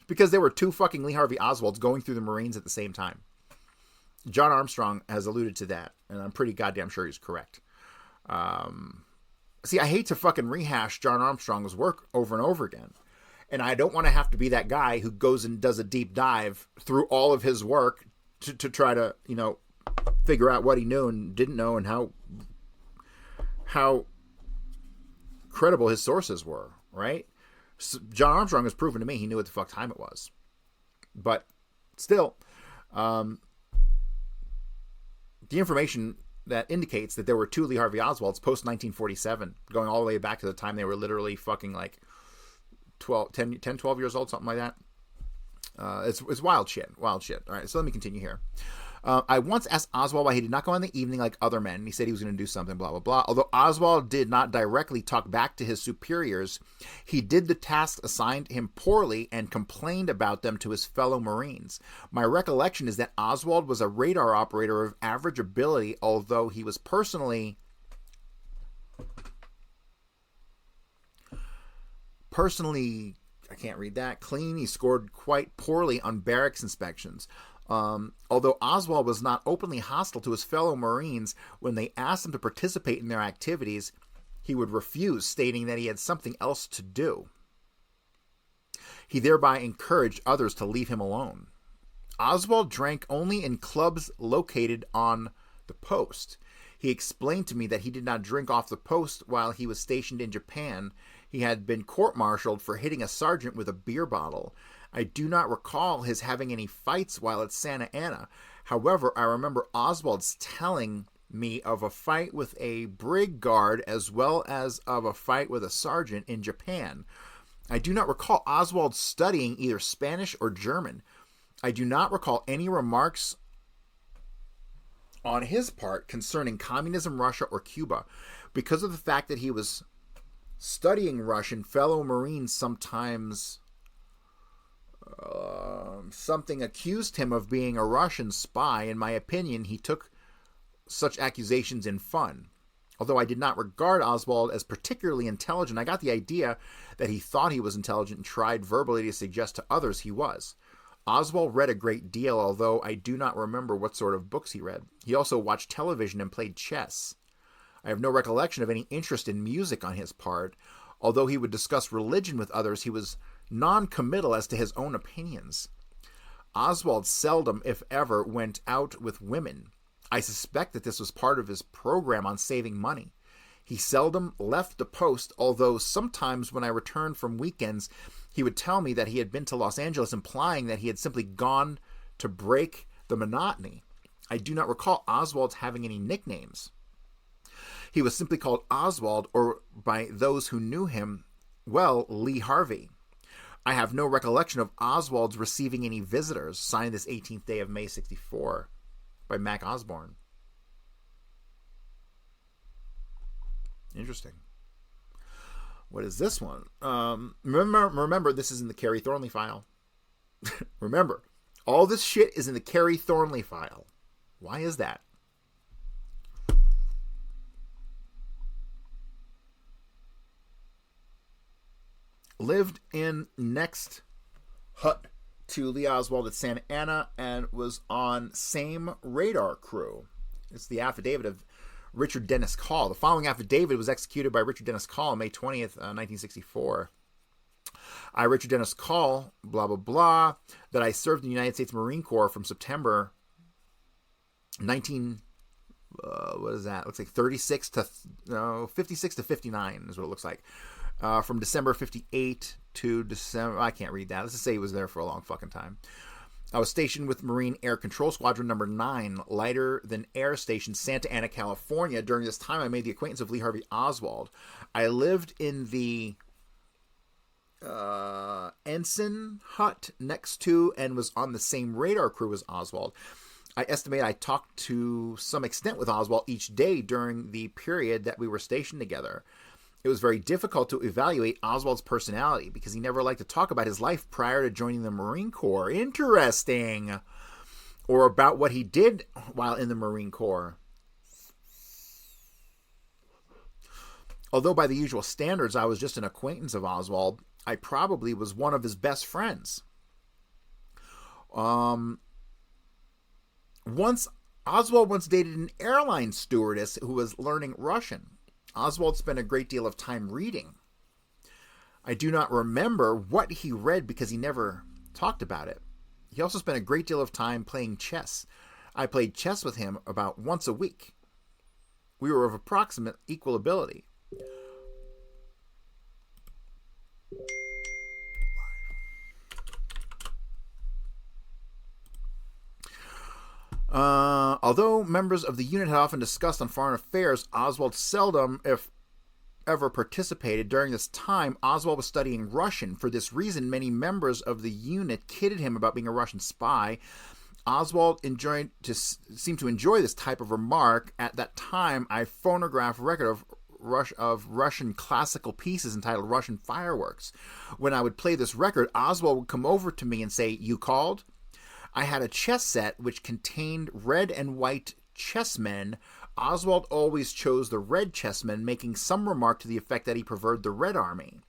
Because there were two fucking Lee Harvey Oswalds going through the Marines at the same time. John Armstrong has alluded to that, and I'm pretty goddamn sure he's correct. See, I hate to fucking rehash John Armstrong's work over and over again. And I don't want to have to be that guy who goes and does a deep dive through all of his work to try to, you know, figure out what he knew and didn't know and how credible his sources were, right? So John Armstrong has proven to me he knew what the fuck time it was. But still, the information that indicates that there were two Lee Harvey Oswalds post-1947, going all the way back to the time they were literally fucking like 12 years old, something like that. It's wild shit. All right, so let me continue here. I once asked Oswald why he did not go in the evening like other men. He said he was going to do something, blah, blah, blah. Although Oswald did not directly talk back to his superiors, he did the tasks assigned him poorly and complained about them to his fellow Marines. My recollection is that Oswald was a radar operator of average ability, although he was personally, I can't read that, clean. He scored quite poorly on barracks inspections. Although Oswald was not openly hostile to his fellow Marines, when they asked him to participate in their activities, he would refuse, stating that he had something else to do. He thereby encouraged others to leave him alone. Oswald drank only in clubs located on the post. He explained to me that he did not drink off the post while he was stationed in Japan. He had been court-martialed for hitting a sergeant with a beer bottle. I do not recall his having any fights while at Santa Ana. However, I remember Oswald's telling me of a fight with a brig guard as well as of a fight with a sergeant in Japan. I do not recall Oswald studying either Spanish or German. I do not recall any remarks on his part concerning communism, Russia, or Cuba. Because of the fact that he was studying Russian, fellow Marines sometimes... something accused him of being a Russian spy. In my opinion, he took such accusations in fun. Although I did not regard Oswald as particularly intelligent, I got the idea that he thought he was intelligent and tried verbally to suggest to others he was. Oswald read a great deal, although I do not remember what sort of books he read. He also watched television and played chess. I have no recollection of any interest in music on his part, Although he would discuss religion with others, he was non-committal as to his own opinions. Oswald seldom, if ever, went out with women. I suspect that this was part of his program on saving money. He seldom left the post, although sometimes when I returned from weekends, he would tell me that he had been to Los Angeles, implying that he had simply gone to break the monotony. I do not recall Oswald having any nicknames. He was simply called Oswald, or by those who knew him, well, Lee Harvey. I have no recollection of Oswald's receiving any visitors. Signed this 18th day of May 64 by Mac Osborne. Interesting. What is this one? Remember, this is in the Kerry Thornley file. Remember, all this shit is in the Kerry Thornley file. Why is that? Lived in next hut to Lee Oswald at Santa Ana and was on same radar crew. It's the affidavit of Richard Dennis Call. The following affidavit was executed by Richard Dennis Call on May 20th, 1964. I, Richard Dennis Call, blah, blah, blah, that I served in the United States Marine Corps from September 56 to 59 is what it looks like. From December 58 to December, I can't read that. Let's just say he was there for a long fucking time. I was stationed with Marine Air Control Squadron number 9, lighter than air station, Santa Ana, California. During this time, I made the acquaintance of Lee Harvey Oswald. I lived in the ensign hut next to and was on the same radar crew as Oswald. I estimate I talked to some extent with Oswald each day during the period that we were stationed together. It was very difficult to evaluate Oswald's personality because he never liked to talk about his life prior to joining the Marine Corps. Interesting. Or about what he did while in the Marine Corps. Although by the usual standards I was just an acquaintance of Oswald, I probably was one of his best friends. Oswald once dated an airline stewardess who was learning Russian. Oswald spent a great deal of time reading. I do not remember what he read because he never talked about it. He also spent a great deal of time playing chess. I played chess with him about once a week. We were of approximate equal ability. Although members of the unit had often discussed on foreign affairs, Oswald seldom, if ever, participated. During this time, Oswald was studying Russian. For this reason, many members of the unit kidded him about being a Russian spy. Oswald seemed to enjoy this type of remark. At that time, I phonographed record of Russian classical pieces entitled Russian Fireworks. When I would play this record, Oswald would come over to me and say, "You called?" I had a chess set which contained red and white chessmen. Oswald always chose the red chessmen, making some remark to the effect that he preferred the Red Army.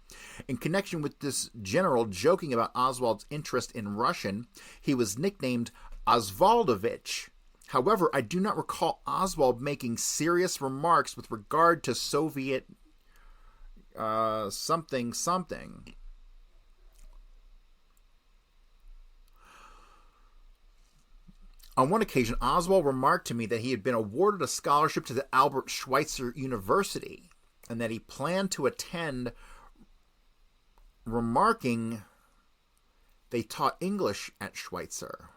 In connection with this general joking about Oswald's interest in Russian, he was nicknamed Oswaldovich. However, I do not recall Oswald making serious remarks with regard to Soviet something. On one occasion, Oswald remarked to me that he had been awarded a scholarship to the Albert Schweitzer University and that he planned to attend, remarking they taught English at Schweitzer.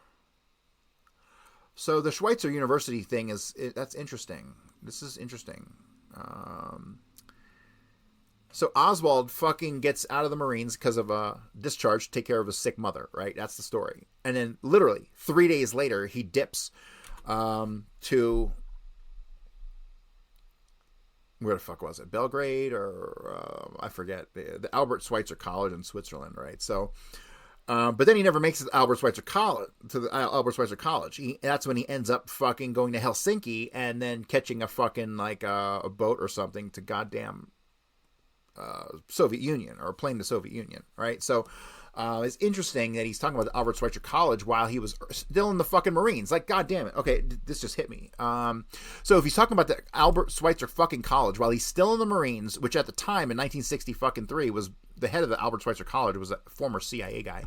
So the Schweitzer University thing that's interesting. This is interesting. So Oswald fucking gets out of the Marines because of a discharge to take care of his sick mother, right? That's the story. And then literally 3 days later, he dips to, where the fuck was it? Belgrade or I forget. The Albert Schweitzer College in Switzerland, right? So, but then he never makes it to the Albert Schweitzer College. That's when he ends up fucking going to Helsinki and then catching a fucking like a boat or something to goddamn Soviet Union, or a plane to Soviet Union, right? So It's interesting that he's talking about the Albert Schweitzer College while he was still in the fucking Marines. Like, God damn it. Okay, this just hit me. So if he's talking about the Albert Schweitzer fucking College while he's still in the Marines, which at the time in 1963 was the head of the Albert Schweitzer College was a former CIA guy.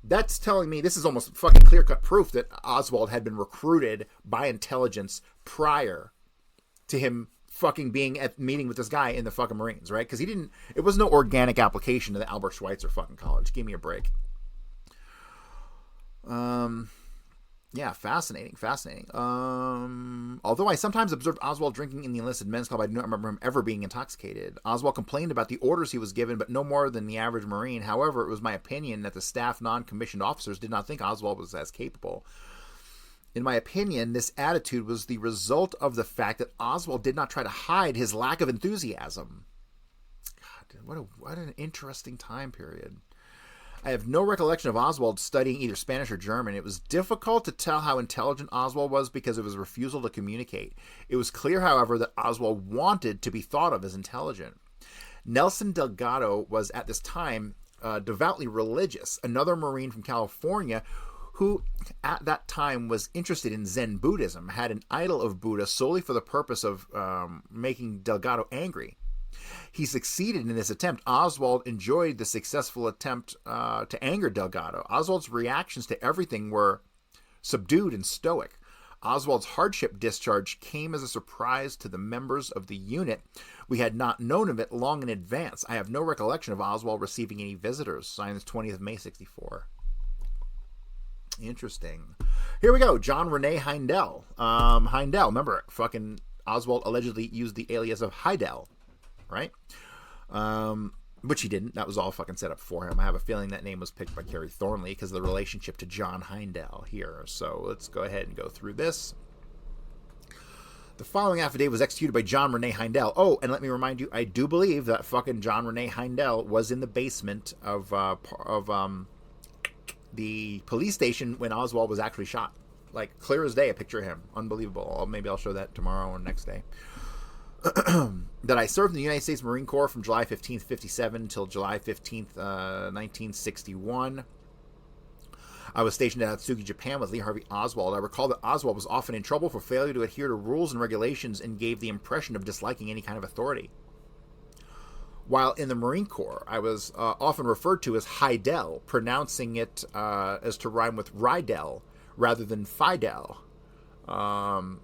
That's telling me this is almost fucking clear-cut proof that Oswald had been recruited by intelligence prior to him fucking being at meeting with this guy in the fucking Marines, right? Because it was no organic application to the Albert Schweitzer fucking college. Give me a break. Yeah, fascinating. Although I sometimes observed Oswald drinking in the enlisted men's club, I do not remember him ever being intoxicated. Oswald complained about the orders he was given, but no more than the average Marine. However, it was my opinion that the staff non-commissioned officers did not think Oswald was as capable. In my opinion, this attitude was the result of the fact that Oswald did not try to hide his lack of enthusiasm. God, what an interesting time period. I have no recollection of Oswald studying either Spanish or German. It was difficult to tell how intelligent Oswald was because of his refusal to communicate. It was clear, however, that Oswald wanted to be thought of as intelligent. Nelson Delgado was at this time devoutly religious, another Marine from California who at that time was interested in Zen Buddhism, had an idol of Buddha solely for the purpose of making Delgado angry. He succeeded in this attempt. Oswald enjoyed the successful attempt to anger Delgado. Oswald's reactions to everything were subdued and stoic. Oswald's hardship discharge came as a surprise to the members of the unit. We had not known of it long in advance. I have no recollection of Oswald receiving any visitors. Signed this 20th of May, 64. Interesting. Here we go. John Rene Heindel. Heindel, remember, fucking Oswald allegedly used the alias of Heidel, right? Which he didn't. That was all fucking set up for him. I have a feeling that name was picked by Kerry Thornley because of the relationship to John Heindel here. So let's go ahead and go through this. The following affidavit was executed by John Rene Heindel. Oh, and let me remind you, I do believe that fucking John Rene Heindel was in the basement of the police station when Oswald was actually shot. Like, clear as day, a picture of him. Unbelievable. Maybe I'll show that tomorrow or next day. That I served in the United States Marine Corps from July 15th, 57 until July 15th, 1961. I was stationed at Atsugi, Japan with Lee Harvey Oswald. I recall that Oswald was often in trouble for failure to adhere to rules and regulations and gave the impression of disliking any kind of authority. While in the Marine Corps, I was often referred to as Heidel, pronouncing it as to rhyme with Rydell rather than Fidel. Rydell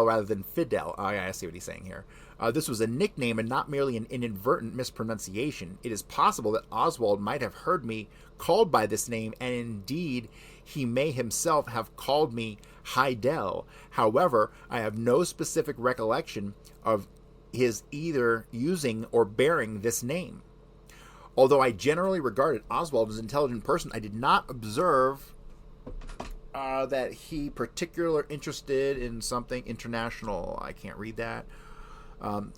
rather than Fidel. Oh, yeah, I see what he's saying here. This was a nickname and not merely an inadvertent mispronunciation. It is possible that Oswald might have heard me called by this name, and indeed he may himself have called me Heidel. However, I have no specific recollection of his either using or bearing this name. Although I generally regarded Oswald as an intelligent person, I did not observe that he particularly interested in something international. I can't read that.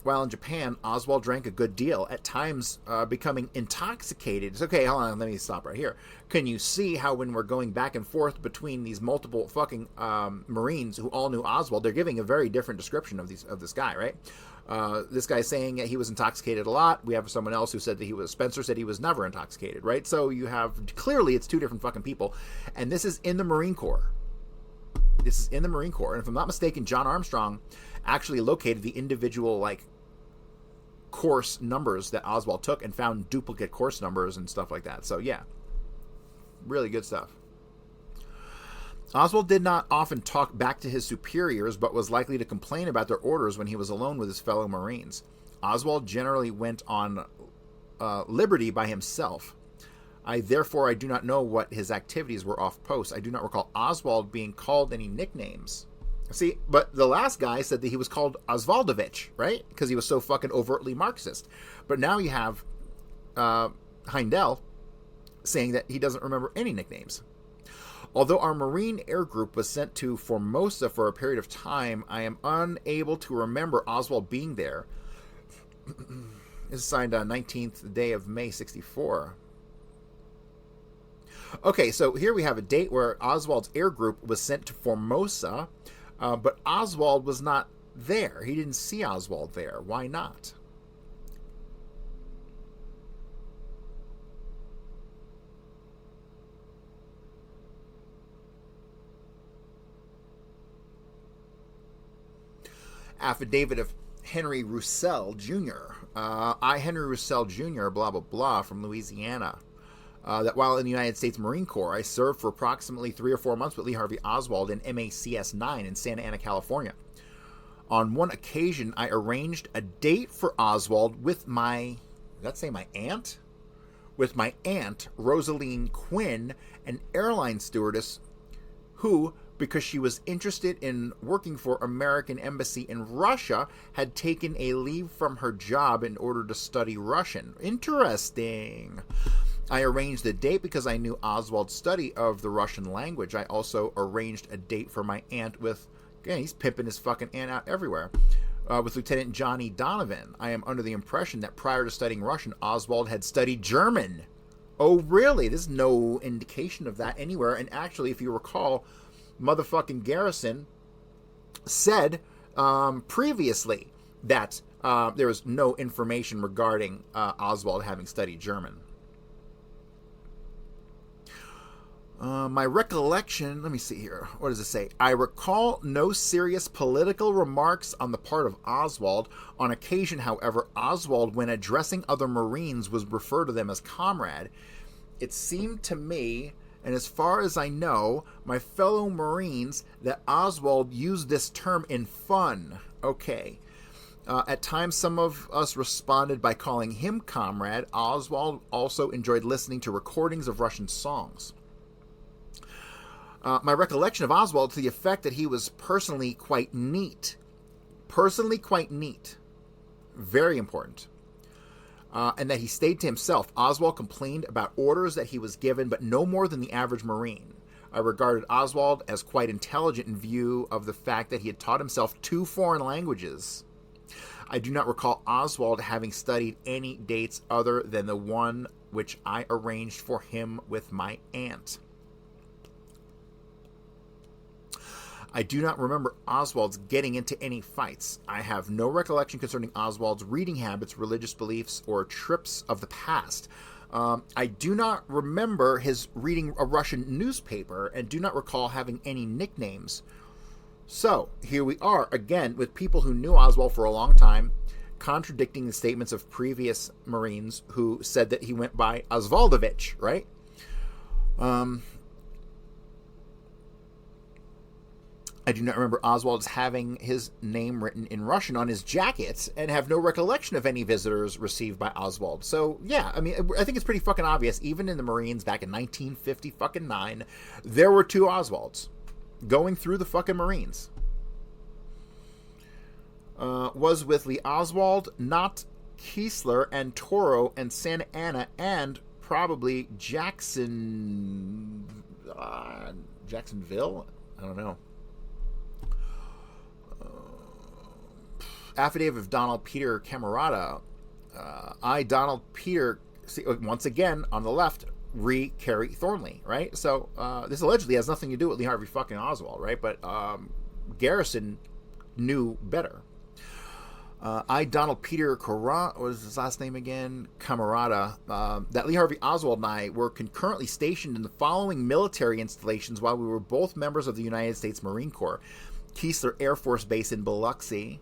While in Japan, Oswald drank a good deal, at times becoming intoxicated. It's okay, hold on, let me stop right here. Can you see how when we're going back and forth between these multiple fucking Marines who all knew Oswald, they're giving a very different description of this guy, right? This guy's saying that he was intoxicated a lot. We have someone else who said that Spencer said he was never intoxicated, right? So you have, clearly it's two different fucking people. And this is in the Marine Corps. This is in the Marine Corps. And if I'm not mistaken, John Armstrong actually located the individual, like, course numbers that Oswald took and found duplicate course numbers and stuff like that. So, yeah. Really good stuff. Oswald did not often talk back to his superiors, but was likely to complain about their orders when he was alone with his fellow Marines. Oswald generally went on liberty by himself. Therefore, I do not know what his activities were off post. I do not recall Oswald being called any nicknames. See, but the last guy said that he was called Oswaldovich, right? Because he was so fucking overtly Marxist. But now you have Heindel saying that he doesn't remember any nicknames. Although our Marine Air Group was sent to Formosa for a period of time, I am unable to remember Oswald being there. This is signed on 19th day of May, 64. Okay, so here we have a date where Oswald's air group was sent to Formosa, but Oswald was not there. He didn't see Oswald there. Why not? Affidavit of Henry Roussel Jr. Henry Roussel Jr., blah, blah, blah, from Louisiana. That while in the United States Marine Corps, I served for approximately 3 or 4 months with Lee Harvey Oswald in MACS 9 in Santa Ana, California. On one occasion, I arranged a date for Oswald with my, did that say my aunt? With my aunt, Rosaline Quinn, an airline stewardess who, because she was interested in working for American Embassy in Russia, had taken a leave from her job in order to study Russian. Interesting. I arranged the date because I knew Oswald's study of the Russian language. I also arranged a date for my aunt with, again, he's pimping his fucking aunt out everywhere, with Lieutenant Johnny Donovan. I am under the impression that prior to studying Russian, Oswald had studied German. Oh, really? There's no indication of that anywhere. And actually, if you recall, motherfucking Garrison said previously that there was no information regarding Oswald having studied German. My recollection, let me see here. What does it say? I recall no serious political remarks on the part of Oswald. On occasion, however, Oswald, when addressing other Marines, was referred to them as comrade. It seemed to me, and as far as I know, my fellow Marines, that Oswald used this term in fun. Okay. At times, some of us responded by calling him comrade. Oswald also enjoyed listening to recordings of Russian songs. My recollection of Oswald to the effect that he was personally quite neat. Personally quite neat. Very important. And that he stayed to himself. Oswald complained about orders that he was given, but no more than the average Marine. I regarded Oswald as quite intelligent in view of the fact that he had taught himself 2 foreign languages. I do not recall Oswald having studied any dates other than the one which I arranged for him with my aunt. I do not remember Oswald's getting into any fights. I have no recollection concerning Oswald's reading habits, religious beliefs, or trips of the past. I do not remember his reading a Russian newspaper and do not recall having any nicknames. So, here we are, again, with people who knew Oswald for a long time, contradicting the statements of previous Marines who said that he went by Osvaldovich, right? I do not remember Oswald as having his name written in Russian on his jackets and have no recollection of any visitors received by Oswald. So, yeah, I mean, I think it's pretty fucking obvious. Even in the Marines back in 1959, there were 2 Oswalds going through the fucking Marines. Was with Lee Oswald, not Keesler and Toro and Santa Ana and probably Jacksonville? I don't know. Affidavit of Donald Peter Camerata. Donald Peter, see, once again, on the left, Kerry Thornley, right? So, this allegedly has nothing to do with Lee Harvey fucking Oswald, right? But Garrison knew better. Donald Peter what was his last name again? Camerata. That Lee Harvey Oswald and I were concurrently stationed in the following military installations while we were both members of the United States Marine Corps. Keesler Air Force Base in Biloxi,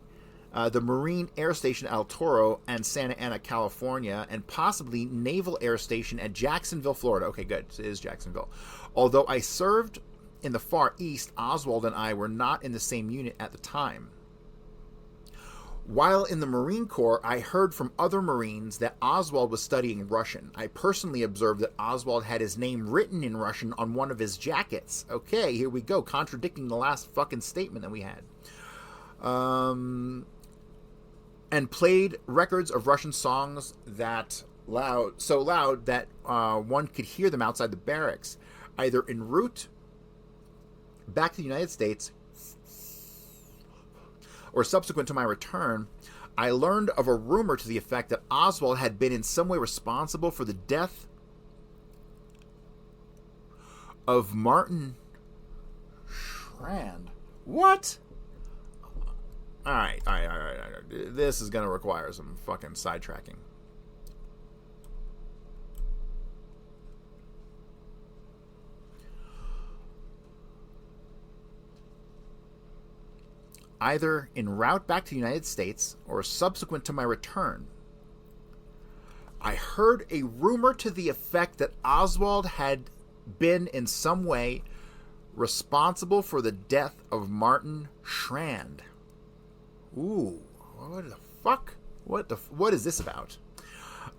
the Marine Air Station El Toro and Santa Ana, California, and possibly Naval Air Station at Jacksonville, Florida. Okay, good. It is Jacksonville. Although I served in the Far East, Oswald and I were not in the same unit at the time. While in the Marine Corps, I heard from other Marines that Oswald was studying Russian. I personally observed that Oswald had his name written in Russian on one of his jackets. Okay, here we go, contradicting the last fucking statement that we had. And played records of Russian songs so loud that one could hear them outside the barracks, either en route back to the United States or subsequent to my return. I learned of a rumor to the effect that Oswald had been in some way responsible for the death of Martin Strand. What? All right. This is going to require some fucking sidetracking. either en route back to the United States or subsequent to my return. I heard a rumor to the effect that Oswald had been in some way responsible for the death of Martin Strand. Ooh, what the fuck? What is this about?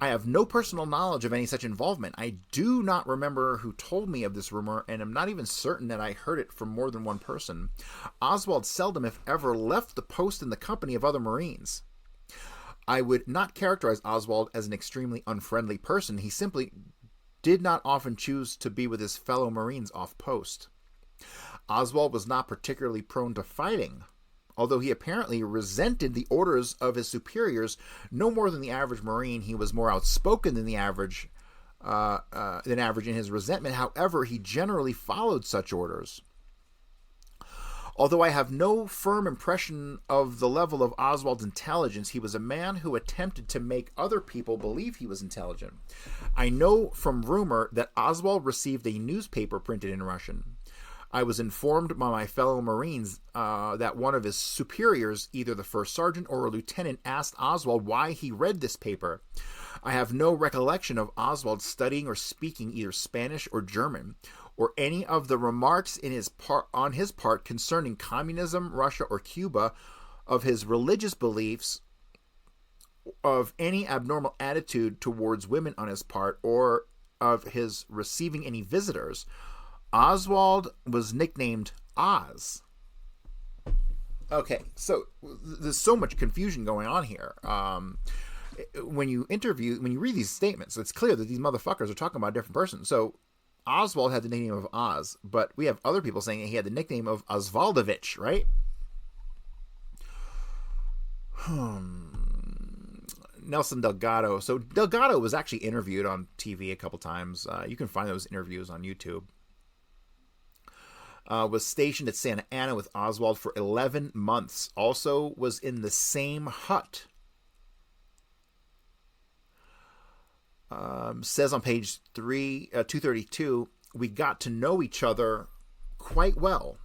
I have no personal knowledge of any such involvement. I do not remember who told me of this rumor, and am not even certain that I heard it from more than one person. Oswald seldom, if ever, left the post in the company of other Marines. I would not characterize Oswald as an extremely unfriendly person. He simply did not often choose to be with his fellow Marines off post. Oswald was not particularly prone to fighting, although he apparently resented the orders of his superiors no more than the average Marine. He was more outspoken than average in his resentment. However, he generally followed such orders. Although I have no firm impression of the level of Oswald's intelligence, he was a man who attempted to make other people believe he was intelligent. I know from rumor that Oswald received a newspaper printed in Russian. I was informed by my fellow Marines that one of his superiors, either the first sergeant or a lieutenant, asked Oswald why he read this paper. I have no recollection of Oswald studying or speaking either Spanish or German, or any of the remarks on his part concerning communism, Russia, or Cuba, of his religious beliefs, of any abnormal attitude towards women on his part, or of his receiving any visitors. Oswald was nicknamed Oz. Okay, so there's so much confusion going on here. When you read these statements, it's clear that these motherfuckers are talking about a different person. So Oswald had the nickname of Oz, but we have other people saying that he had the nickname of Osvaldovich, right? Nelson Delgado. So Delgado was actually interviewed on TV a couple times. You can find those interviews on YouTube. Was stationed at Santa Ana with Oswald for 11 months. Also was in the same hut. Says on page 232, we got to know each other quite well.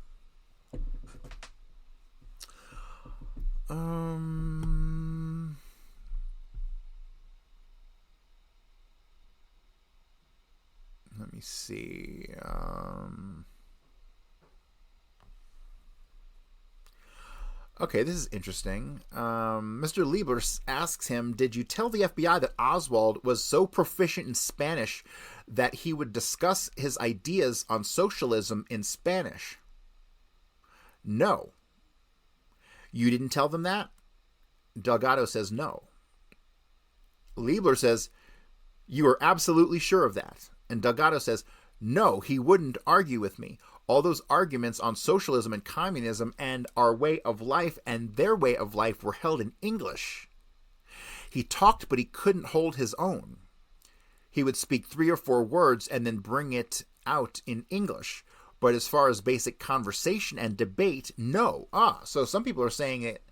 Let me see. Okay, this is interesting. Mr. Lieber asks him, did you tell the FBI that Oswald was so proficient in Spanish that he would discuss his ideas on socialism in Spanish? No. You didn't tell them that? Delgado says no. Liebler says, you are absolutely sure of that? And Delgado says, no, he wouldn't argue with me. All those arguments on socialism and communism and our way of life and their way of life were held in English. He talked, but he couldn't hold his own. He would speak 3 or 4 words and then bring it out in English. But as far as basic conversation and debate, no. So some people are saying it.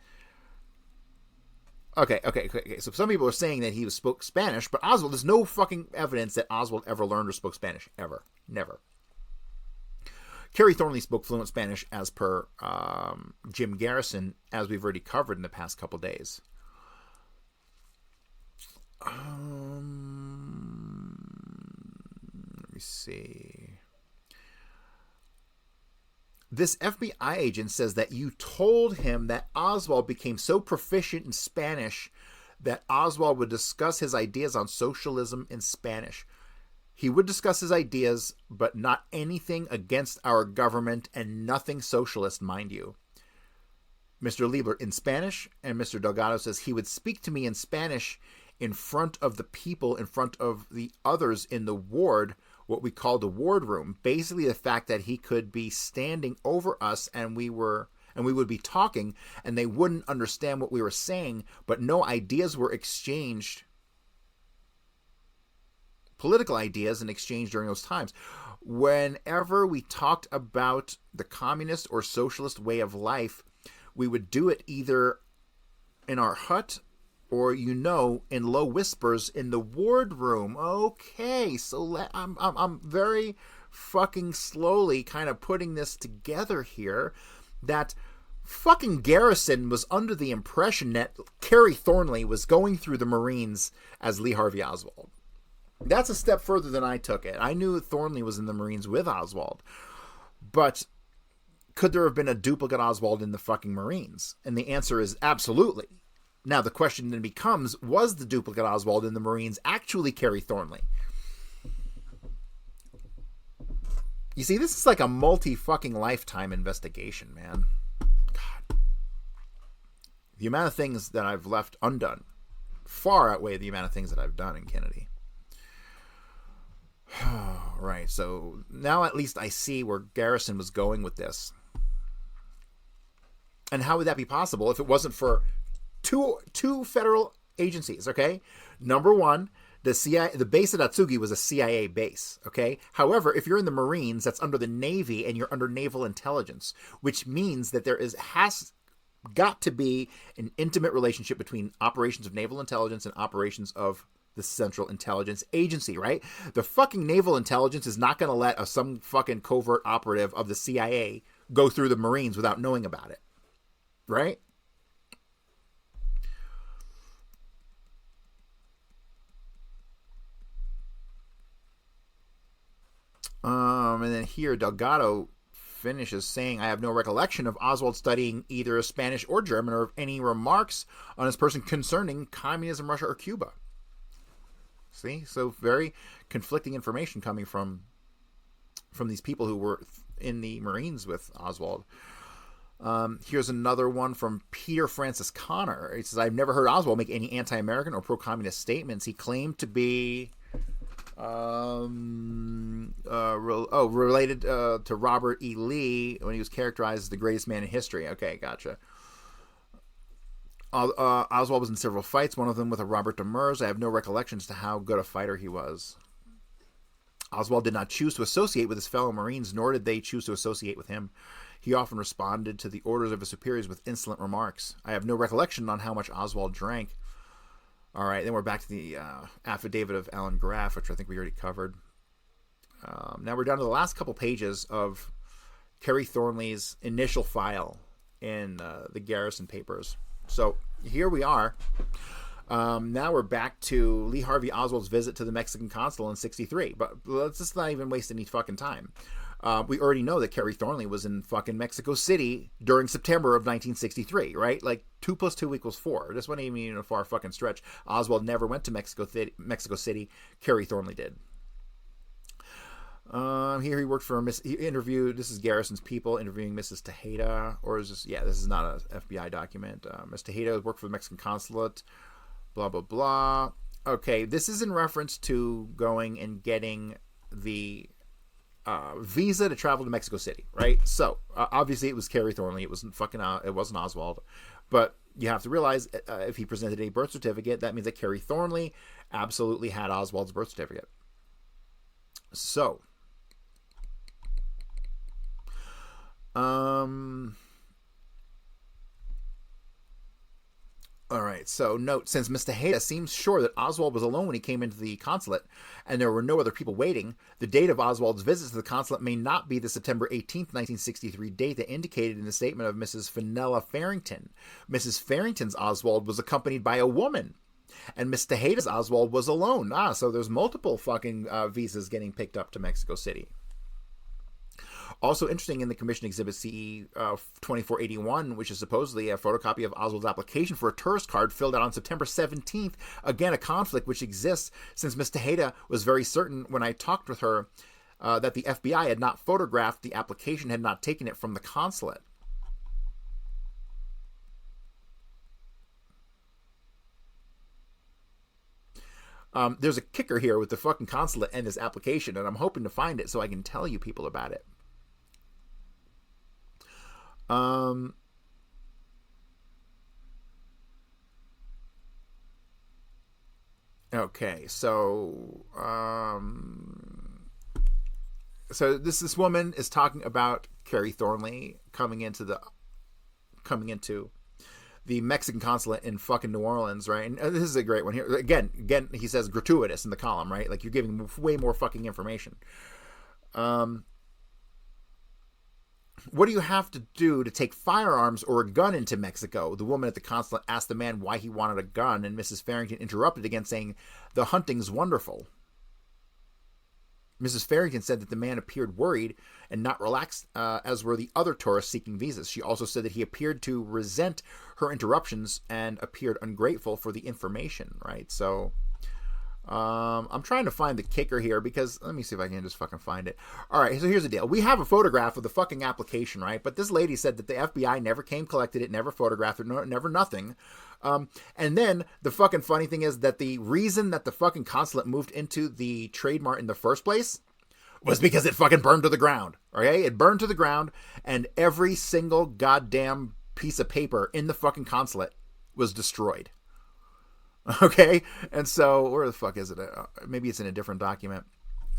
Okay. So some people are saying that he spoke Spanish, but Oswald, there's no fucking evidence that Oswald ever learned or spoke Spanish. Ever. Never. Kerry Thornley spoke fluent Spanish as per Jim Garrison, as we've already covered in the past couple days. Let me see. This FBI agent says that you told him that Oswald became so proficient in Spanish that Oswald would discuss his ideas on socialism in Spanish. He would discuss his ideas, but not anything against our government and nothing socialist, mind you. Mr. Liebler in Spanish, and Mr. Delgado says he would speak to me in Spanish in front of the people, in front of the others in the ward, what we call the ward room. Basically the fact that he could be standing over us and we would be talking and they wouldn't understand what we were saying, but no ideas were exchanged. Political ideas in exchange during those times. Whenever we talked about the communist or socialist way of life, we would do it either in our hut or, in low whispers in the wardroom. Okay, so I'm very fucking slowly kind of putting this together here, that Fucking Garrison was under the impression that Kerry Thornley was going through the Marines as Lee Harvey Oswald. That's a step further than I took it. I knew Thornley was in the Marines with Oswald. But could there have been a duplicate Oswald in the fucking Marines? And the answer is absolutely. Now the question then becomes, was the duplicate Oswald in the Marines actually Kerry Thornley? You see, this is like a multi-fucking lifetime investigation, man. God. The amount of things that I've left undone far outweigh the amount of things that I've done in Kennedy. Right, so now at least I see where Garrison was going with this. And how would that be possible if it wasn't for two federal agencies, okay? Number one, the CIA, the base at Atsugi was a CIA base, okay? However, if you're in the Marines, that's under the Navy and you're under naval intelligence, which means that there has got to be an intimate relationship between operations of naval intelligence and operations of the Central Intelligence Agency, right? The fucking naval intelligence is not going to let some fucking covert operative of the CIA go through the Marines without knowing about it, right? And then here, Delgado finishes saying, I have no recollection of Oswald studying either Spanish or German or any remarks on his person concerning communism, Russia, or Cuba. See? So very conflicting information coming from these people who were in the Marines with Oswald. Here's another one from Peter Francis Connor. He says, I've never heard Oswald make any anti-American or pro-communist statements. He claimed to be related to Robert E. Lee when he was characterized as the greatest man in history. Okay, gotcha. Oswald was in several fights, one of them with a Robert Demers. I have no recollections to how good a fighter he was. Oswald did not choose to associate with his fellow Marines, nor did they choose to associate with him. He often responded to the orders of his superiors with insolent remarks. I have no recollection on how much Oswald drank. All right, then we're back to the affidavit of Alan Graff, which I think we already covered. Now we're down to the last couple pages of Kerry Thornley's initial file in the Garrison papers. So here we are. Now we're back to Lee Harvey Oswald's visit to the Mexican consul in 1963. But let's just not even waste any fucking time. We already know that Kerry Thornley was in fucking Mexico City during September of 1963, right? Like 2 + 2 = 4. This wasn't even a far fucking stretch. Oswald never went to Mexico City. Kerry Thornley did. Here he worked for he interviewed, this is Garrison's people interviewing Mrs. Tejeda, or is this, yeah, this is not an FBI document. Ms. Tejeda worked for the Mexican consulate, blah, blah, blah. Okay, this is in reference to going and getting the visa to travel to Mexico City, right? So, obviously it was Kerry Thornley, it wasn't Oswald, but you have to realize if he presented a birth certificate, that means that Kerry Thornley absolutely had Oswald's birth certificate. So, all right, so note, since Mr. Tejeda seems sure that Oswald was alone when he came into the consulate and there were no other people waiting, the date of Oswald's visit to the consulate may not be the September 18th, 1963 date that indicated in the statement of Mrs. Fenella Farrington. Mrs. Farrington's Oswald was accompanied by a woman, and Mr. Tejeda's Oswald was alone. So there's multiple fucking visas getting picked up to Mexico City. Also interesting in the Commission Exhibit CE 2481, which is supposedly a photocopy of Oswald's application for a tourist card filled out on September 17th. Again, a conflict which exists since Ms. Tejeda was very certain when I talked with her that the FBI had not photographed the application, had not taken it from the consulate. There's a kicker here with the fucking consulate and this application, and I'm hoping to find it so I can tell you people about it. Okay, so this woman is talking about Kerry Thornley coming into the Mexican consulate in fucking New Orleans, right? And this is a great one here. Again, he says gratuitous in the column, right? Like, you're giving way more fucking information. What do you have to do to take firearms or a gun into Mexico? The woman at the consulate asked the man why he wanted a gun, and Mrs. Farrington interrupted again, saying, the hunting's wonderful. Mrs. Farrington said that the man appeared worried and not relaxed, as were the other tourists seeking visas. She also said that he appeared to resent her interruptions and appeared ungrateful for the information, right? So I'm trying to find the kicker here because let me see if I can just fucking find it. All right, so here's the deal. We have a photograph of the fucking application, right? But this lady said that the FBI never came, collected it, never photographed it, never nothing. And then the fucking funny thing is that the reason that the fucking consulate moved into the Trade Mart in the first place was because it fucking burned to the ground. Okay, it burned to the ground, and every single goddamn piece of paper in the fucking consulate was destroyed. Okay, and so where the fuck is it? Maybe it's in a different document.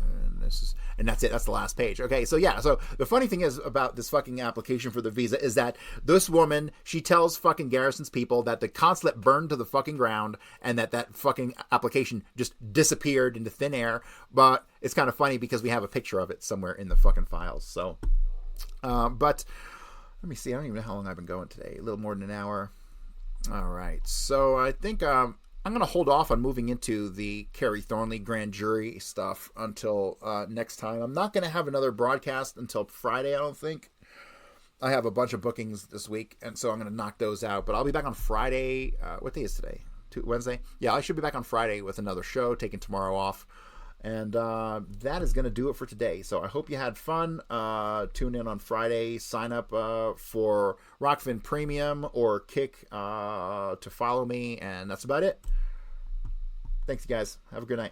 And that's it. That's the last page. Okay, so yeah. So the funny thing is about this fucking application for the visa is that this woman, she tells fucking Garrison's people that the consulate burned to the fucking ground and that fucking application just disappeared into thin air. But it's kind of funny because we have a picture of it somewhere in the fucking files. So, but let me see. I don't even know how long I've been going today. A little more than an hour. All right. So I think I'm going to hold off on moving into the Kerry Thornley grand jury stuff until next time. I'm not going to have another broadcast until Friday, I don't think. I have a bunch of bookings this week, and so I'm going to knock those out. But I'll be back on Friday. What day is today? Wednesday? Yeah, I should be back on Friday with another show, taking tomorrow off. And that is going to do it for today. So I hope you had fun. Tune in on Friday. Sign up for Rockfin Premium or Kick to follow me. And that's about it. Thanks, guys. Have a good night.